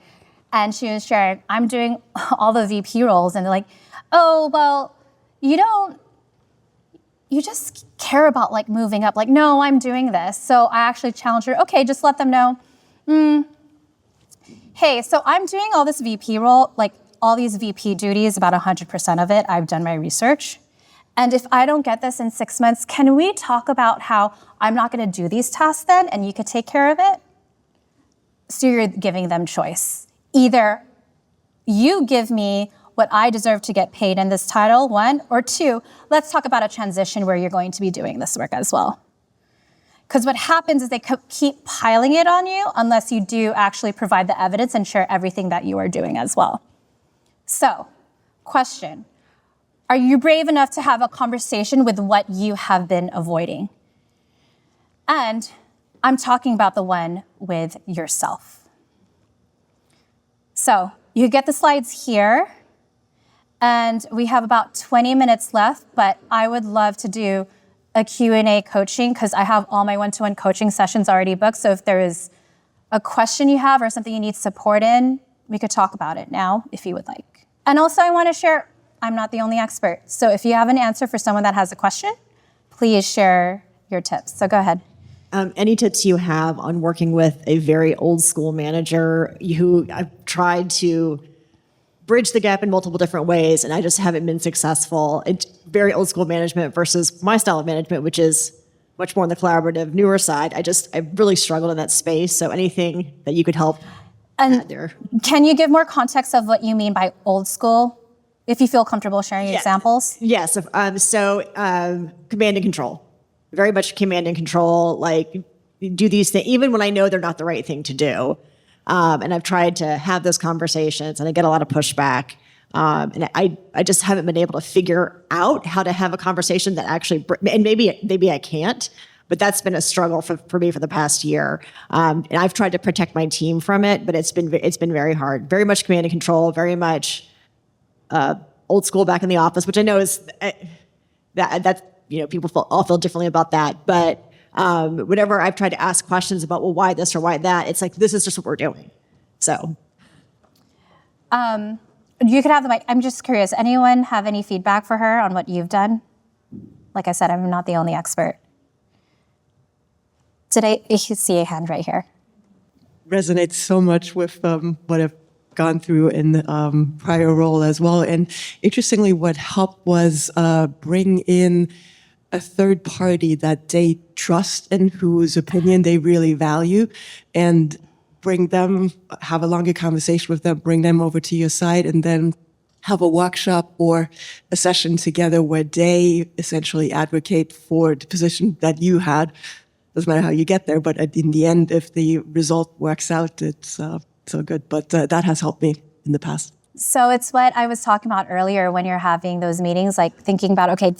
and she was sharing, I'm doing all the VP roles. And they're like, oh, well, you just care about like moving up. Like, no, I'm doing this. So I actually challenged her, okay, just let them know. Hey, so I'm doing all this VP role, like all these VP duties, about 100% of it. I've done my research. And if I don't get this in 6 months, can we talk about how I'm not going to do these tasks then and you could take care of it? So you're giving them choice. Either you give me what I deserve to get paid in this title, 1, or 2, let's talk about a transition where you're going to be doing this work as well. Because what happens is they keep piling it on you unless you do actually provide the evidence and share everything that you are doing as well. So, question. Are you brave enough to have a conversation with what you have been avoiding? And I'm talking about the one with yourself. So, you get the slides here. And we have about 20 minutes left, but I would love to do a Q&A coaching because I have all my one-to-one coaching sessions already booked. So if there is a question you have or something you need support in, we could talk about it now if you would like. And also I want to share, I'm not the only expert. So if you have an answer for someone that has a question, please share your tips. So go ahead. Any tips you have on working with a very old school manager who I've tried to bridge the gap in multiple different ways, and I just haven't been successful. It's very old school management versus my style of management, which is much more on the collaborative, newer side. I've really struggled in that space. So anything that you could help add there. Can you give more context of what you mean by old school, if you feel comfortable sharing examples? Yes. Command and control. Very much command and control, like do these things, even when I know they're not the right thing to do. And I've tried to have those conversations and I get a lot of pushback. And I just haven't been able to figure out how to have a conversation that actually, and maybe I can't, but that's been a struggle for me for the past year. And I've tried to protect my team from it, but it's been very hard. Very much command and control, very much old school back in the office, which I know is that people all feel differently about that. But whenever I've tried to ask questions about, well, why this or why that, it's like, this is just what we're doing. So. You could have the mic. I'm just curious. Anyone have any feedback for her on what you've done? Like I said, I'm not the only expert. You see a hand right here. Resonates so much with what I've gone through in the prior role as well. And interestingly, what helped was bring in a third party that they trust and whose opinion they really value, and bring them, have a longer conversation with them, bring them over to your side, and then have a workshop or a session together where they essentially advocate for the position that you had. doesn't matter how you get there, but in the end, if the result works out, it's so good. But that has helped me in the past. So it's what I was talking about earlier when you're having those meetings, like thinking about, okay,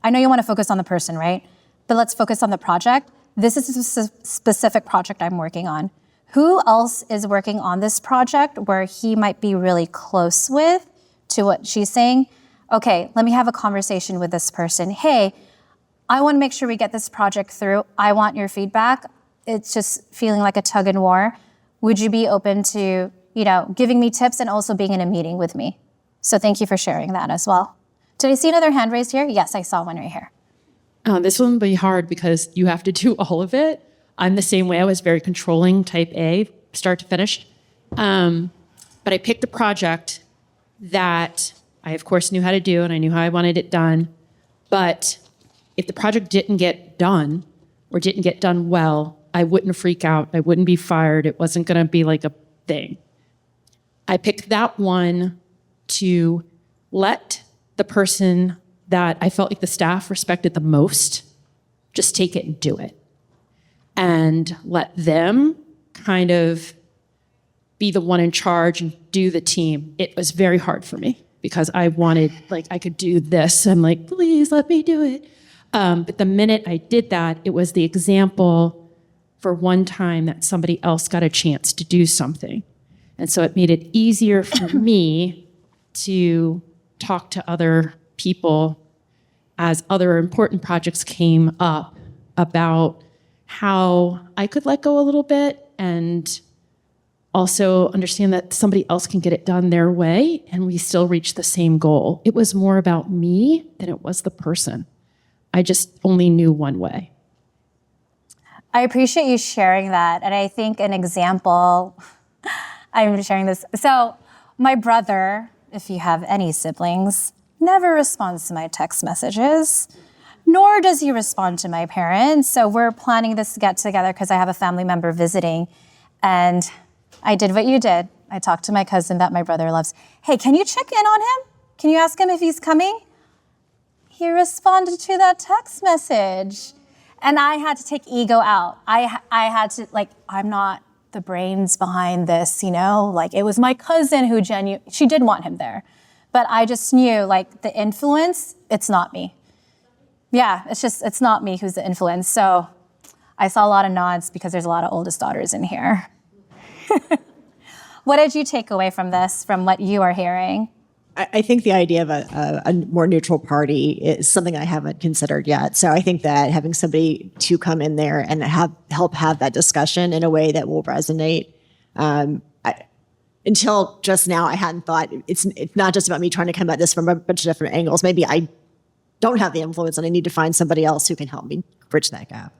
I know you want to focus on the person, right? But let's focus on the project. This is a specific project I'm working on. Who else is working on this project where he might be really close with to what she's saying? Okay, let me have a conversation with this person. Hey, I want to make sure we get this project through. I want your feedback. It's just feeling like a tug and war. Would you be open to, giving me tips and also being in a meeting with me? So thank you for sharing that as well. Did I see another hand raised here? Yes, I saw one right here. This one will be hard because you have to do all of it. I'm the same way. I was very controlling, type A, start to finish. But I picked a project that I, of course, knew how to do, and I knew how I wanted it done. But if the project didn't get done or didn't get done well, I wouldn't freak out. I wouldn't be fired. It wasn't going to be like a thing. I picked that one to let the person that I felt like the staff respected the most just take it and do it. And let them kind of be the one in charge and do the team. It was very hard for me because I wanted, I could do this. I'm like, please let me do it. But the minute I did that, it was the example for one time that somebody else got a chance to do something. And so it made it easier for me to talk to other people as other important projects came up about how I could let go a little bit and also understand that somebody else can get it done their way and we still reach the same goal. It was more about me than it was the person. I just only knew one way. I appreciate you sharing that. And I think an example, I'm sharing this. So my brother, if you have any siblings, never responds to my text messages, nor does he respond to my parents. So we're planning this get together because I have a family member visiting. And I did what you did. I talked to my cousin that my brother loves. Hey, can you check in on him? Can you ask him if he's coming? He responded to that text message. And I had to take ego out. I had to, I'm not the brains behind this, it was my cousin who she did want him there. But I just knew, the influence, it's not me. Yeah, it's not me who's the influence. So I saw a lot of nods because there's a lot of oldest daughters in here. What did you take away from this, from what you are hearing? I think the idea of a more neutral party is something I haven't considered yet. So I think that having somebody to come in there and help have that discussion in a way that will resonate. Until just now, I hadn't thought it's not just about me trying to come at this from a bunch of different angles. Maybe I don't have the influence and I need to find somebody else who can help me bridge that gap.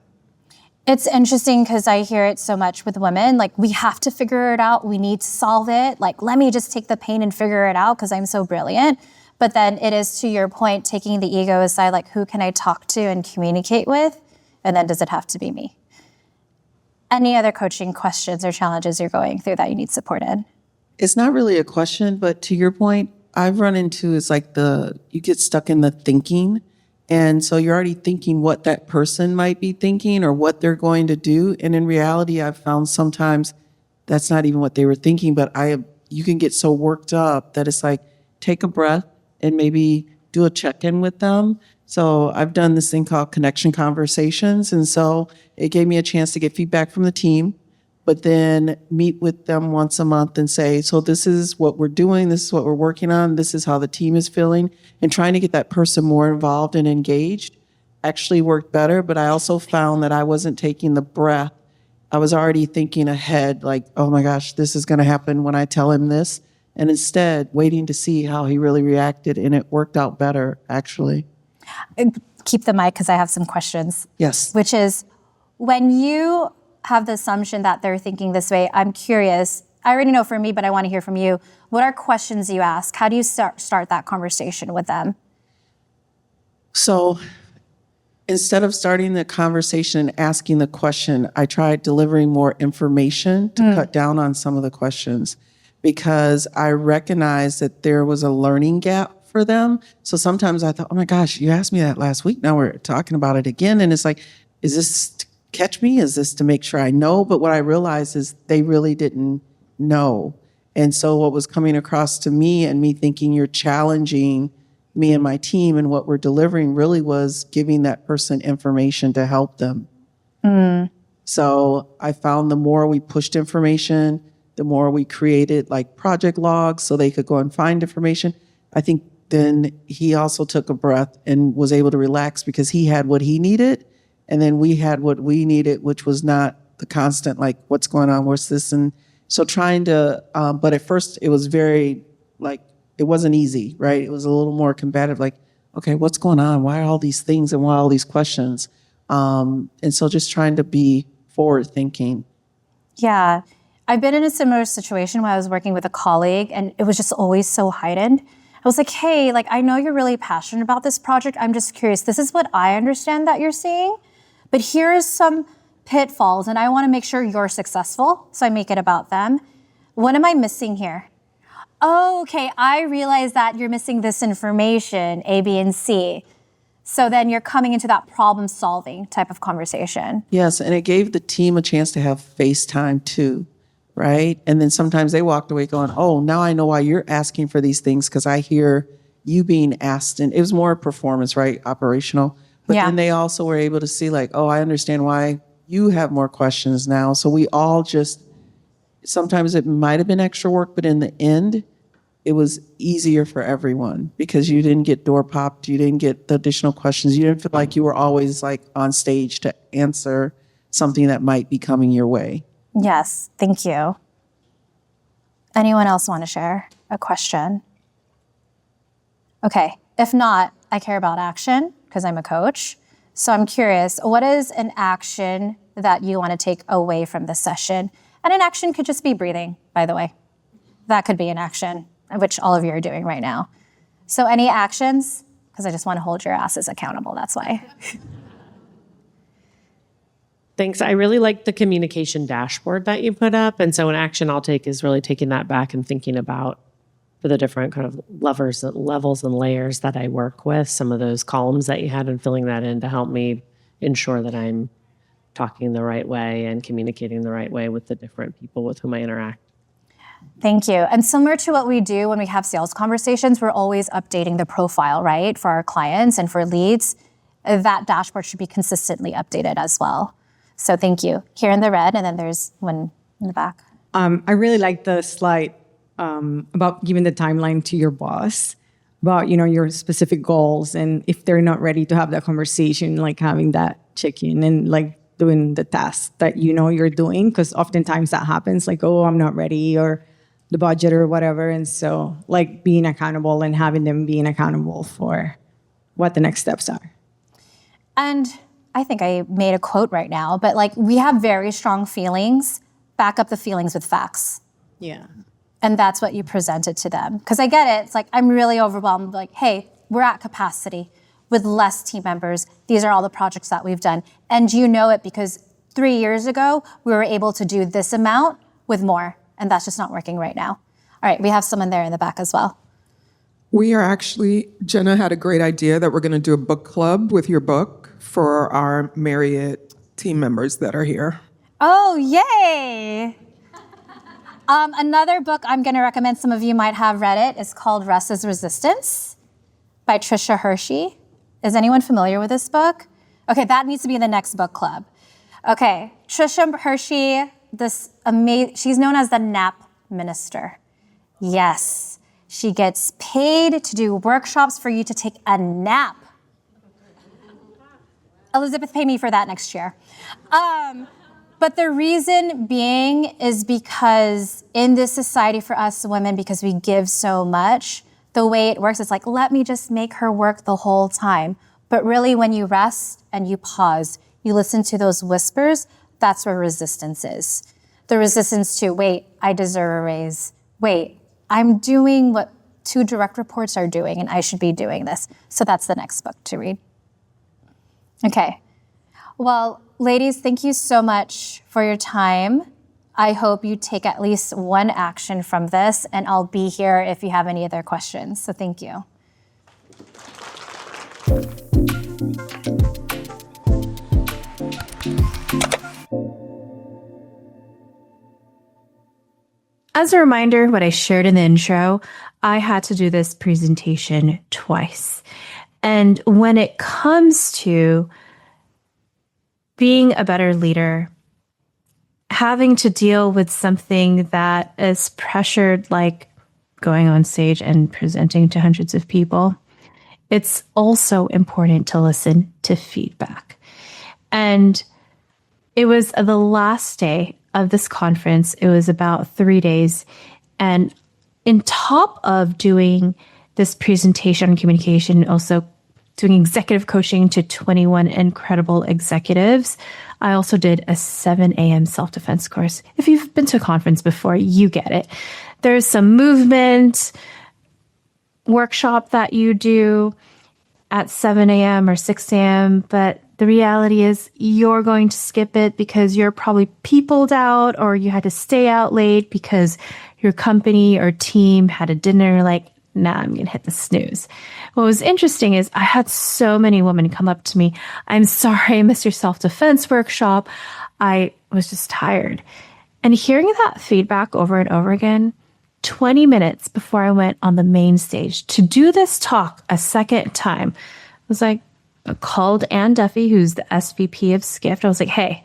It's interesting because I hear it so much with women. We have to figure it out. We need to solve it. Let me just take the pain and figure it out because I'm so brilliant. But then it is, to your point, taking the ego aside, who can I talk to and communicate with? And then does it have to be me? Any other coaching questions or challenges you're going through that you need support in? It's not really a question, but to your point, I've run into is you get stuck in the thinking. And so you're already thinking what that person might be thinking or what they're going to do. And in reality, I've found sometimes that's not even what they were thinking, but you can get so worked up that it's take a breath and maybe do a check-in with them. So I've done this thing called connection conversations. And so it gave me a chance to get feedback from the team, but then meet with them once a month and say, so this is what we're doing, this is what we're working on, this is how the team is feeling, and trying to get that person more involved and engaged actually worked better. But I also found that I wasn't taking the breath. I was already thinking ahead, oh my gosh, this is going to happen when I tell him this. And instead, waiting to see how he really reacted, and it worked out better, actually. Keep the mic because I have some questions. Yes. Which is, when you have the assumption that they're thinking this way, I'm curious. I already know for me, but I want to hear from you. What are questions you ask? How do you start that conversation with them? So instead of starting the conversation and asking the question, I tried delivering more information to cut down on some of the questions, because I recognized that there was a learning gap for them. So sometimes I thought, oh my gosh, you asked me that last week. Now we're talking about it again. And it's is this catch me? Is this to make sure I know? But what I realized is they really didn't know. And so what was coming across to me and me thinking you're challenging me and my team and what we're delivering really was giving that person information to help them. So I found the more we pushed information, the more we created like project logs so they could go and find information. I think then he also took a breath and was able to relax because he had what he needed. And then we had what we needed, which was not the constant, like, what's going on? What's this? And so trying to, but at first it was very, like, it wasn't easy, right? It was a little more combative, like, okay, what's going on? Why are all these things and why all these questions? And so just trying to be forward thinking. Yeah. I've been in a similar situation where I was working with a colleague and it was just always so heightened. I was like, hey, like, I know you're really passionate about this project. I'm just curious. This is what I understand that you're seeing, but here's some pitfalls and I want to make sure you're successful. So I make it about them. What am I missing here? Oh, okay. I realize that you're missing this information, A, B, and C. So then you're coming into that problem solving type of conversation. Yes, and it gave the team a chance to have FaceTime too, right? And then sometimes they walked away going, oh, now I know why you're asking for these things because I hear you being asked. And it was more performance, right? Operational. But then they also were able to see like, oh, I understand why you have more questions now. So we all just, sometimes it might have been extra work, but in the end, it was easier for everyone because you didn't get door popped. You didn't get the additional questions. You didn't feel like you were always like on stage to answer something that might be coming your way. Yes, thank you. Anyone else want to share a question? Okay, if not, I care about action because I'm a coach. So I'm curious, what is an action that you want to take away from this session? And an action could just be breathing, by the way. That could be an action, which all of you are doing right now. So any actions? Because I just want to hold your asses accountable, that's why. Thanks. I really like the communication dashboard that you put up. And so an action I'll take is really taking that back and thinking about for the different kind of levels and layers that I work with, some of those columns that you had and filling that in to help me ensure that I'm talking the right way and communicating the right way with the different people with whom I interact. Thank you. And similar to what we do when we have sales conversations, we're always updating the profile, right? For our clients and for leads, that dashboard should be consistently updated as well. So thank you. Here in the red, and then there's one in the back. I really like the slide about giving the timeline to your boss, about, your specific goals. And if they're not ready to have that conversation, like having that check-in and like doing the tasks that you're doing, because oftentimes that happens, like, oh, I'm not ready, or the budget or whatever. And so like being accountable and having them being accountable for what the next steps are. And I think I made a quote right now, but like we have very strong feelings, back up the feelings with facts. Yeah. And that's what you presented to them. Because I get it. It's like, I'm really overwhelmed. Like, hey, we're at capacity with less team members. These are all the projects that we've done. And you know it because 3 years ago, we were able to do this amount with more. And that's just not working right now. All right, we have someone there in the back as well. We are actually, Jenna had a great idea that we're going to do a book club with your book for our Marriott team members that are here. Oh, yay! Another book I'm going to recommend, some of you might have read it, is called Rest is Resistance by Tricia Hershey. Is anyone familiar with this book? Okay, that needs to be in the next book club. Okay, Tricia Hershey, she's known as the nap minister. Yes, she gets paid to do workshops for you to take a nap. Elizabeth, pay me for that next year. But the reason being is because in this society for us women, because we give so much, the way it works is like, let me just make her work the whole time. But really when you rest and you pause, you listen to those whispers, that's where resistance is. The resistance to, wait, I deserve a raise. Wait, I'm doing what 2 direct reports are doing and I should be doing this. So that's the next book to read. Okay. Well, ladies, thank you so much for your time. I hope you take at least one action from this, and I'll be here if you have any other questions. So thank you. As a reminder, what I shared in the intro, I had to do this presentation twice. And when it comes to being a better leader, having to deal with something that is pressured, like going on stage and presenting to hundreds of people, it's also important to listen to feedback. And it was the last day of this conference. It was about 3 days. And in top of doing this presentation on communication, also doing executive coaching to 21 incredible executives, I also did a 7 a.m. self-defense course. If you've been to a conference before, you get it. There's some movement workshop that you do at 7 a.m. or 6 a.m., but the reality is you're going to skip it because you're probably peopled out, or you had to stay out late because your company or team had a dinner. Like, nah, I'm going to hit the snooze. What was interesting is I had so many women come up to me. I'm sorry, I missed your self-defense workshop. I was just tired. And hearing that feedback over and over again, 20 minutes before I went on the main stage to do this talk a second time, I was like, I called Ann Duffy, who's the SVP of Skift. I was like, hey,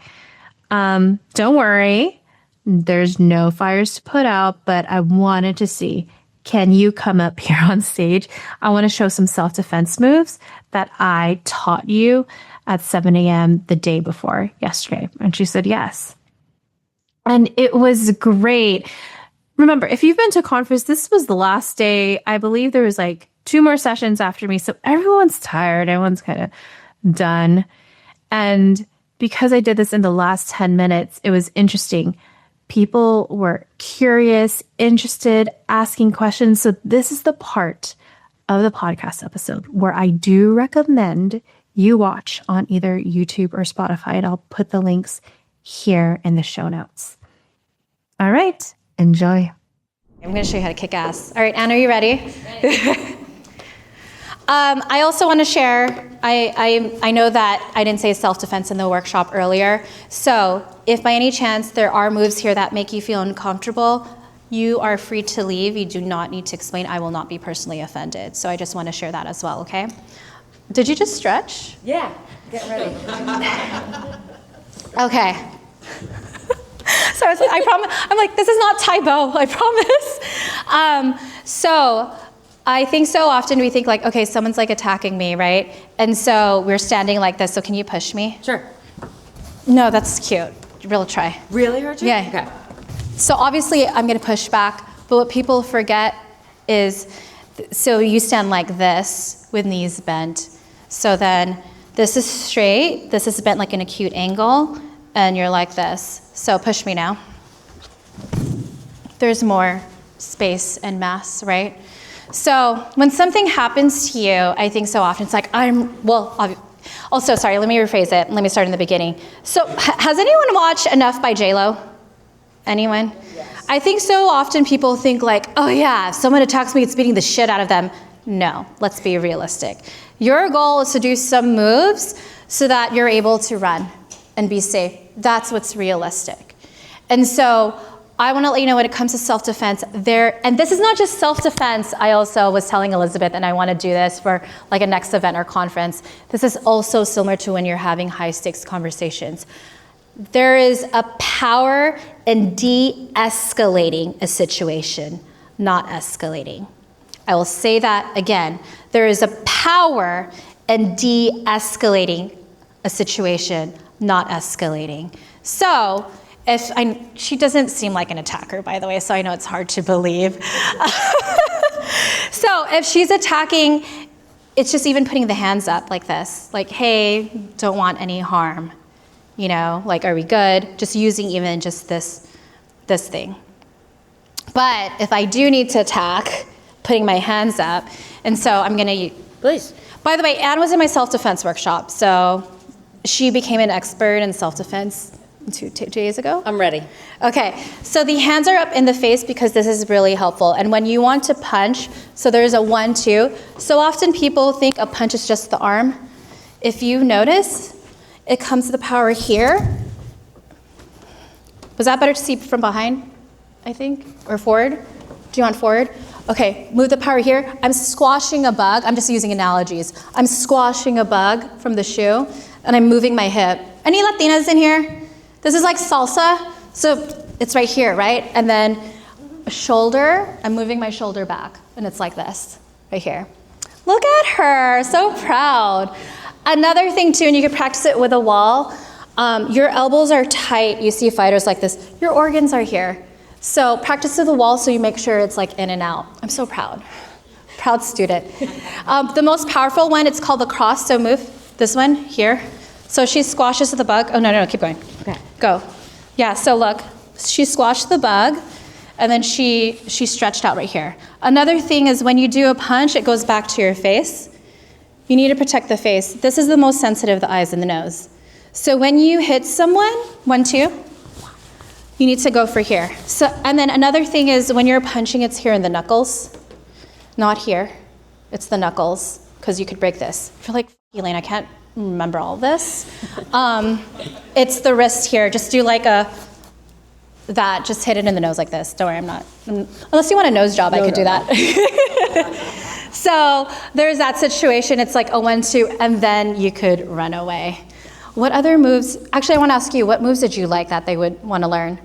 don't worry. There's no fires to put out, but I wanted to see, can you come up here on stage? I want to show some self-defense moves that I taught you at 7 a.m. the day before yesterday. And she said, yes. And it was great. Remember, if you've been to a conference, this was the last day. I believe there was like 2 more sessions after me. So everyone's tired. Everyone's kind of done. And because I did this in the last 10 minutes, it was interesting. People were curious, interested, asking questions. So this is the part of the podcast episode where I do recommend you watch on either YouTube or Spotify. And I'll put the links here in the show notes. All right, enjoy. I'm going to show you how to kick ass. All right, Anne, are you ready? I also want to share, I know that I didn't say self-defense in the workshop earlier. So if by any chance there are moves here that make you feel uncomfortable, you are free to leave. You do not need to explain. I will not be personally offended. So I just want to share that as well, okay? Did you just stretch? Yeah, get ready. Okay. So I'm like, this is not Tybo, I promise. So I think so often we think like, okay, someone's like attacking me, right? And so we're standing like this, so can you push me? Sure. No, that's cute. Real try. Really hurt you? Yeah. Okay. So obviously I'm gonna push back, but what people forget is, so you stand like this with knees bent. So then this is straight, this is bent like an acute angle, and you're like this. So push me now. There's more space and mass, right? So when something happens to you, I think so often it's like, also, sorry, let me rephrase it. Let me start in the beginning. So has anyone watched Enough by J-Lo? Anyone? Yes. I think so often people think like, oh yeah, if someone attacks me, it's beating the shit out of them. No, let's be realistic. Your goal is to do some moves so that you're able to run and be safe. That's what's realistic. And so I want to let you know when it comes to self-defense, and this is not just self-defense. I also was telling Elizabeth, and I want to do this for like a next event or conference. This is also similar to when you're having high-stakes conversations. There is a power in de-escalating a situation, not escalating. I will say that again. There is a power in de-escalating a situation, not escalating. So, she doesn't seem like an attacker, by the way, so I know it's hard to believe. So if she's attacking, it's just even putting the hands up like this, like, hey, don't want any harm. You know, like, are we good? Just using even just this thing. But if I do need to attack, putting my hands up, and so I'm gonna, please. By the way, Anne was in my self-defense workshop, so she became an expert in self-defense 2 days ago. I'm ready. Okay, so the hands are up in the face because this is really helpful. And when you want to punch, so there's a 1-2. So often people think a punch is just the arm. If you notice, it comes to the power here. Was that better to see from behind? I think, or forward. Do you want forward? Okay, move the power here. I'm squashing a bug. I'm just using analogies. I'm squashing a bug from the shoe, and I'm moving my hip. Any Latinas in here? This is like salsa. So it's right here, right? And then shoulder, I'm moving my shoulder back, and it's like this, right here. Look at her, so proud. Another thing too, and you can practice it with a wall, your elbows are tight. You see fighters like this. Your organs are here. So practice with the wall so you make sure it's like in and out. I'm so proud. Proud student. The most powerful one, it's called the cross. So move this one here. So she squashes the bug. Oh, no, keep going. Okay. Go. Yeah, so look, she squashed the bug, and then she stretched out right here. Another thing is when you do a punch, it goes back to your face. You need to protect the face. This is the most sensitive, the eyes and the nose. So when you hit someone, 1, 2, you need to go for here. So, and then another thing is when you're punching, it's here in the knuckles, not here. It's the knuckles, because you could break this. If you're like, Elaine, I can't remember all this. It's the wrist here. Just do like that. Just hit it in the nose like this. Don't worry, unless you want a nose job, I could do that. So there's that situation. It's like a 1, 2, and then you could run away. What other moves? Actually, I want to ask you, what moves did you like that they would want to learn?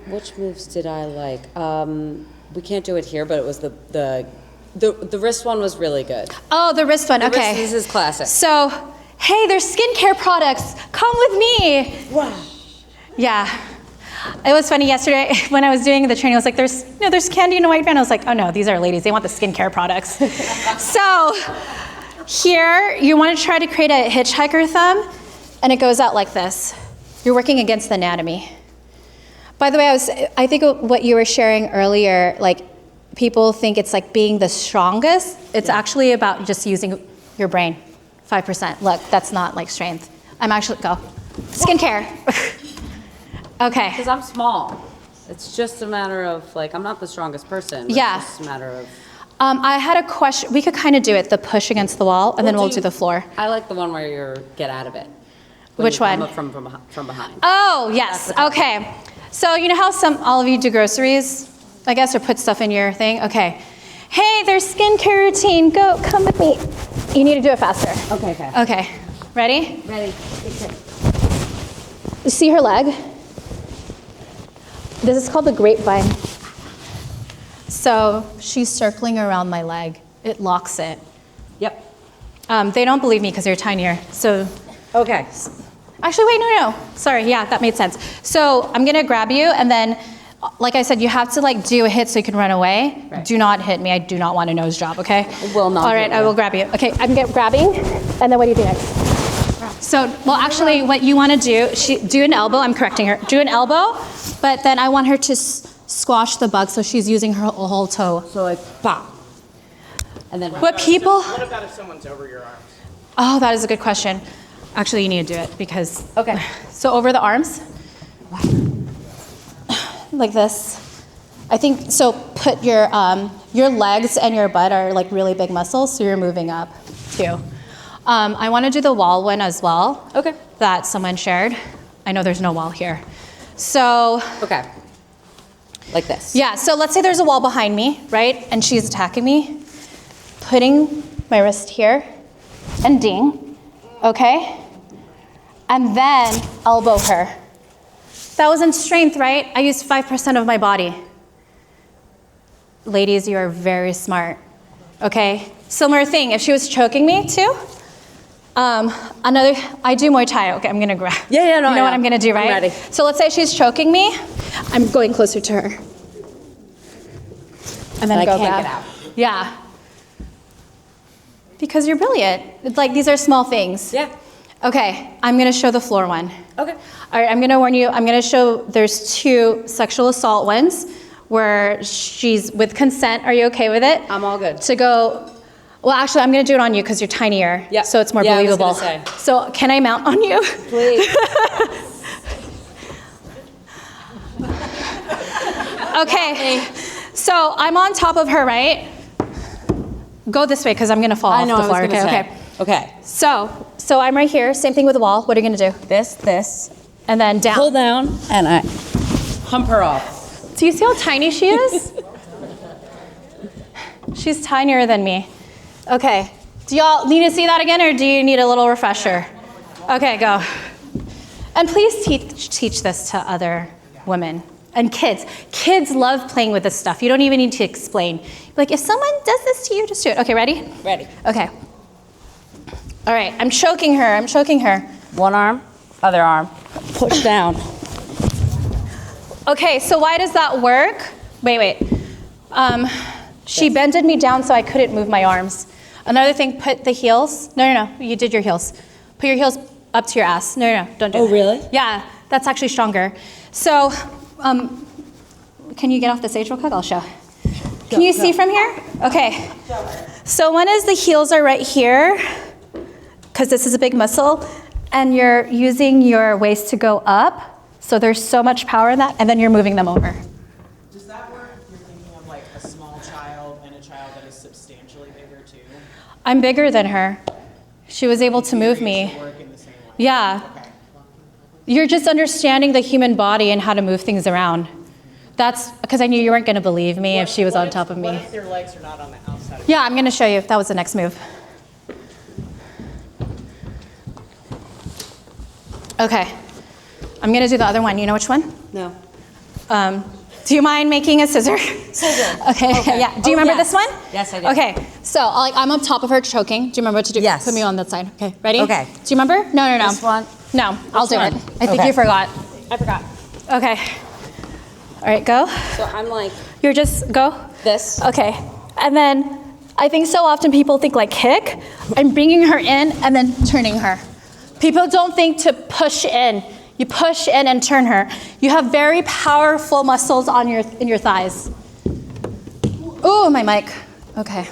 Which moves did I like? We can't do it here, but it was the wrist one was really good. Oh, the wrist one. Okay. This is classic. So, hey, there's skincare products. Come with me. Wow. Yeah. It was funny yesterday when I was doing the training. I was like, there's candy in a white van. I was like, oh no, these are ladies. They want the skincare products. So here, you want to try to create a hitchhiker thumb, and it goes out like this. You're working against the anatomy. By the way, I think what you were sharing earlier, like people think it's like being the strongest. It's actually about just using your brain, 5%. Look, that's not like strength. I'm actually, go. Skincare. Okay. Because I'm small. It's just a matter of like, I'm not the strongest person. Yeah. It's just a matter of. I had a question. We could kind of do it, the push against the wall, and then we'll do the floor. I like the one where you get out of it. Which one? From behind. Oh, yes. Okay. So you know how all of you do groceries, I guess, or put stuff in your thing? Okay. Hey, there's skincare routine. Go, come with me. You need to do it faster. Okay. Okay. Ready? Ready. You see her leg? This is called the grapevine. So she's circling around my leg. It locks it. Yep. They don't believe me because they're tinier. So. Okay. Actually, wait, no. Sorry, yeah, that made sense. So I'm gonna grab you, and then, like I said, you have to like do a hit so you can run away. Right. Do not hit me. I do not want a nose job, okay? Will not. All right, I will grab you. Okay, I'm grabbing, and then what do you do next? So, well, actually, what you want to do an elbow. I'm correcting her. Do an elbow, but then I want her to squash the bug, so she's using her whole toe. So like, pop. And then. What about if someone's over your arms? Oh, that is a good question. Actually, you need to do it because. Okay. So over the arms, like this. I think so. Put your legs and your butt are like really big muscles, so you're moving up too. I want to do the wall one as well. Okay. That someone shared. I know there's no wall here. So. Okay. Like this. Yeah. So let's say there's a wall behind me, right? And she's attacking me. Putting my wrist here, and ding. Okay. And then elbow her. That was in strength, right? I used 5% of my body. Ladies, you are very smart. Okay? Similar thing. If she was choking me too, I do Muay Thai. Okay, I'm gonna grab. Yeah, no. You know what I'm gonna do, right? I'm ready. So let's say she's choking me. I'm going closer to her. And then I go can't grab. get out. Yeah. Because you're brilliant. It's like these are small things. Yeah. Okay, I'm gonna show the floor one. Okay. All right, I'm gonna warn you, I'm gonna show, there's 2 sexual assault ones where she's with consent. Are you okay with it? I'm all good. To go, well, actually, I'm gonna do it on you because you're tinier. Yeah. So it's more believable. I was gonna say. So can I mount on you? Please. Okay, so I'm on top of her, right? Go this way because I'm gonna fall off the floor. Okay. So I'm right here. Same thing with the wall. What are you gonna do? This, and then down. Pull down, and I hump her off. Do you see how tiny she is? She's tinier than me. Okay. Do y'all need to see that again, or do you need a little refresher? Okay, go. And please teach this to other women and kids. Kids love playing with this stuff. You don't even need to explain. Like, if someone does this to you, just do it. Okay, ready? Ready. Okay. All right, I'm choking her. One arm, other arm. Push down. Okay, so why does that work? Wait. She bended me down so I couldn't move my arms. Another thing, put the heels. No, you did your heels. Put your heels up to your ass. No, don't do it. Oh, really? Yeah, that's actually stronger. So, can you get off the stage real quick? I'll show. Can you see from here? Okay. So one is the heels are right here, because this is a big muscle, and you're using your waist to go up. So there's so much power in that, and then you're moving them over. Does that work if you're thinking of like a small child and a child that is substantially bigger too? I'm bigger than her. She was able to move me. Yeah. You're just understanding the human body and how to move things around. That's because I knew you weren't going to believe me if she was on top of me. What if their legs are not on the outside? Yeah, I'm going to show you. That was the next move. Okay. I'm going to do the other one. You know which one? No. Do you mind making a scissor? Scissor. Okay. Yeah. Do you remember this one? Yes, I do. Okay. So I'm on top of her choking. Do you remember what to do? Yes. Put me on that side. Okay. Ready? Okay. Do you remember? No. This one? No. I'll do one? it. I think Okay. you forgot. I forgot. Okay. All right. Go. So I'm like You're just go. this. Okay. And then I think so often people think like kick. I'm bringing her in and then turning her. People don't think to push in. You push in and turn her. You have very powerful muscles in your thighs. Ooh, my mic. Okay.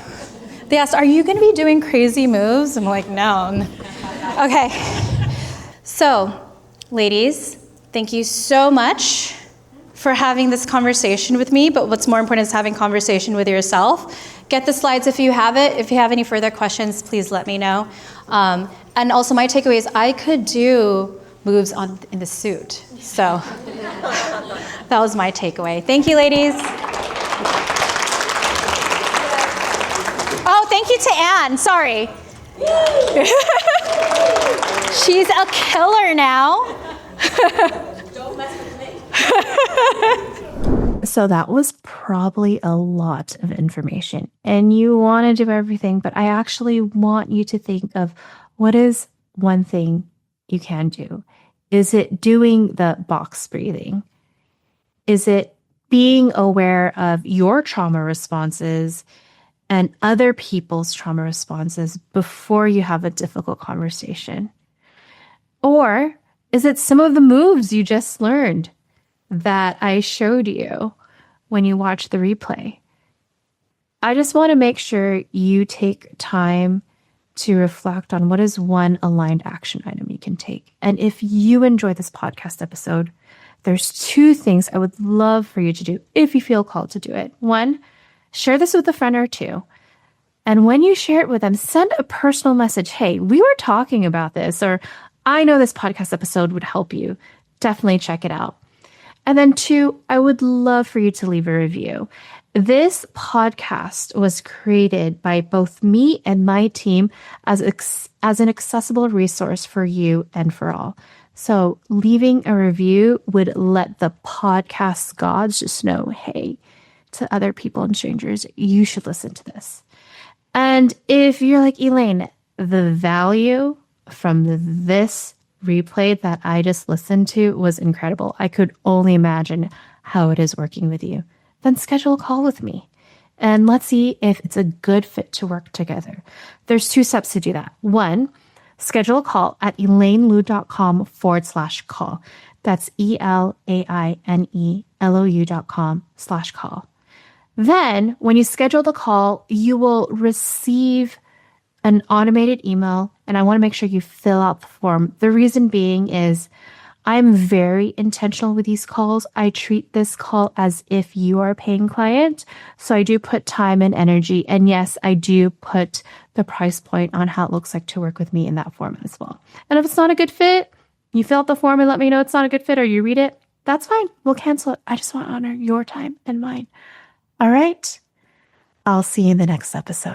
They asked, are you going to be doing crazy moves? I'm like, no. Okay. So, ladies, thank you so much for having this conversation with me, but what's more important is having conversation with yourself. Get the slides if you have it. If you have any further questions, please let me know. And also my takeaway is I could do moves in the suit. So that was my takeaway. Thank you, ladies. Oh, thank you to Anne. Sorry. She's a killer now. Don't mess with me. So that was probably a lot of information, and you want to do everything, but I actually want you to think of what is one thing you can do. Is it doing the box breathing? Is it being aware of your trauma responses and other people's trauma responses before you have a difficult conversation? Or is it some of the moves you just learned that I showed you when you watch the replay? I just want to make sure you take time to reflect on what is one aligned action item you can take. And if you enjoy this podcast episode, there's two things I would love for you to do if you feel called to do it. One, share this with a friend or two. And when you share it with them, send a personal message. Hey, we were talking about this, or I know this podcast episode would help you. Definitely check it out. And then two, I would love for you to leave a review. This podcast was created by both me and my team as an accessible resource for you and for all. So leaving a review would let the podcast gods just know, hey, to other people and strangers, you should listen to this. And if you're like, Elaine, the value from this replay that I just listened to was incredible. I could only imagine how it is working with you. Then schedule a call with me and let's see if it's a good fit to work together. There's 2 steps to do that. 1, schedule a call at elainelou.com/call. That's ELAINELOU.com/call. Then when you schedule the call, you will receive an automated email, and I want to make sure you fill out the form. The reason being is I'm very intentional with these calls. I treat this call as if you are a paying client. So I do put time and energy. And yes, I do put the price point on how it looks like to work with me in that form as well. And if it's not a good fit, you fill out the form and let me know it's not a good fit, or you read it, that's fine. We'll cancel it. I just want to honor your time and mine. All right. I'll see you in the next episode.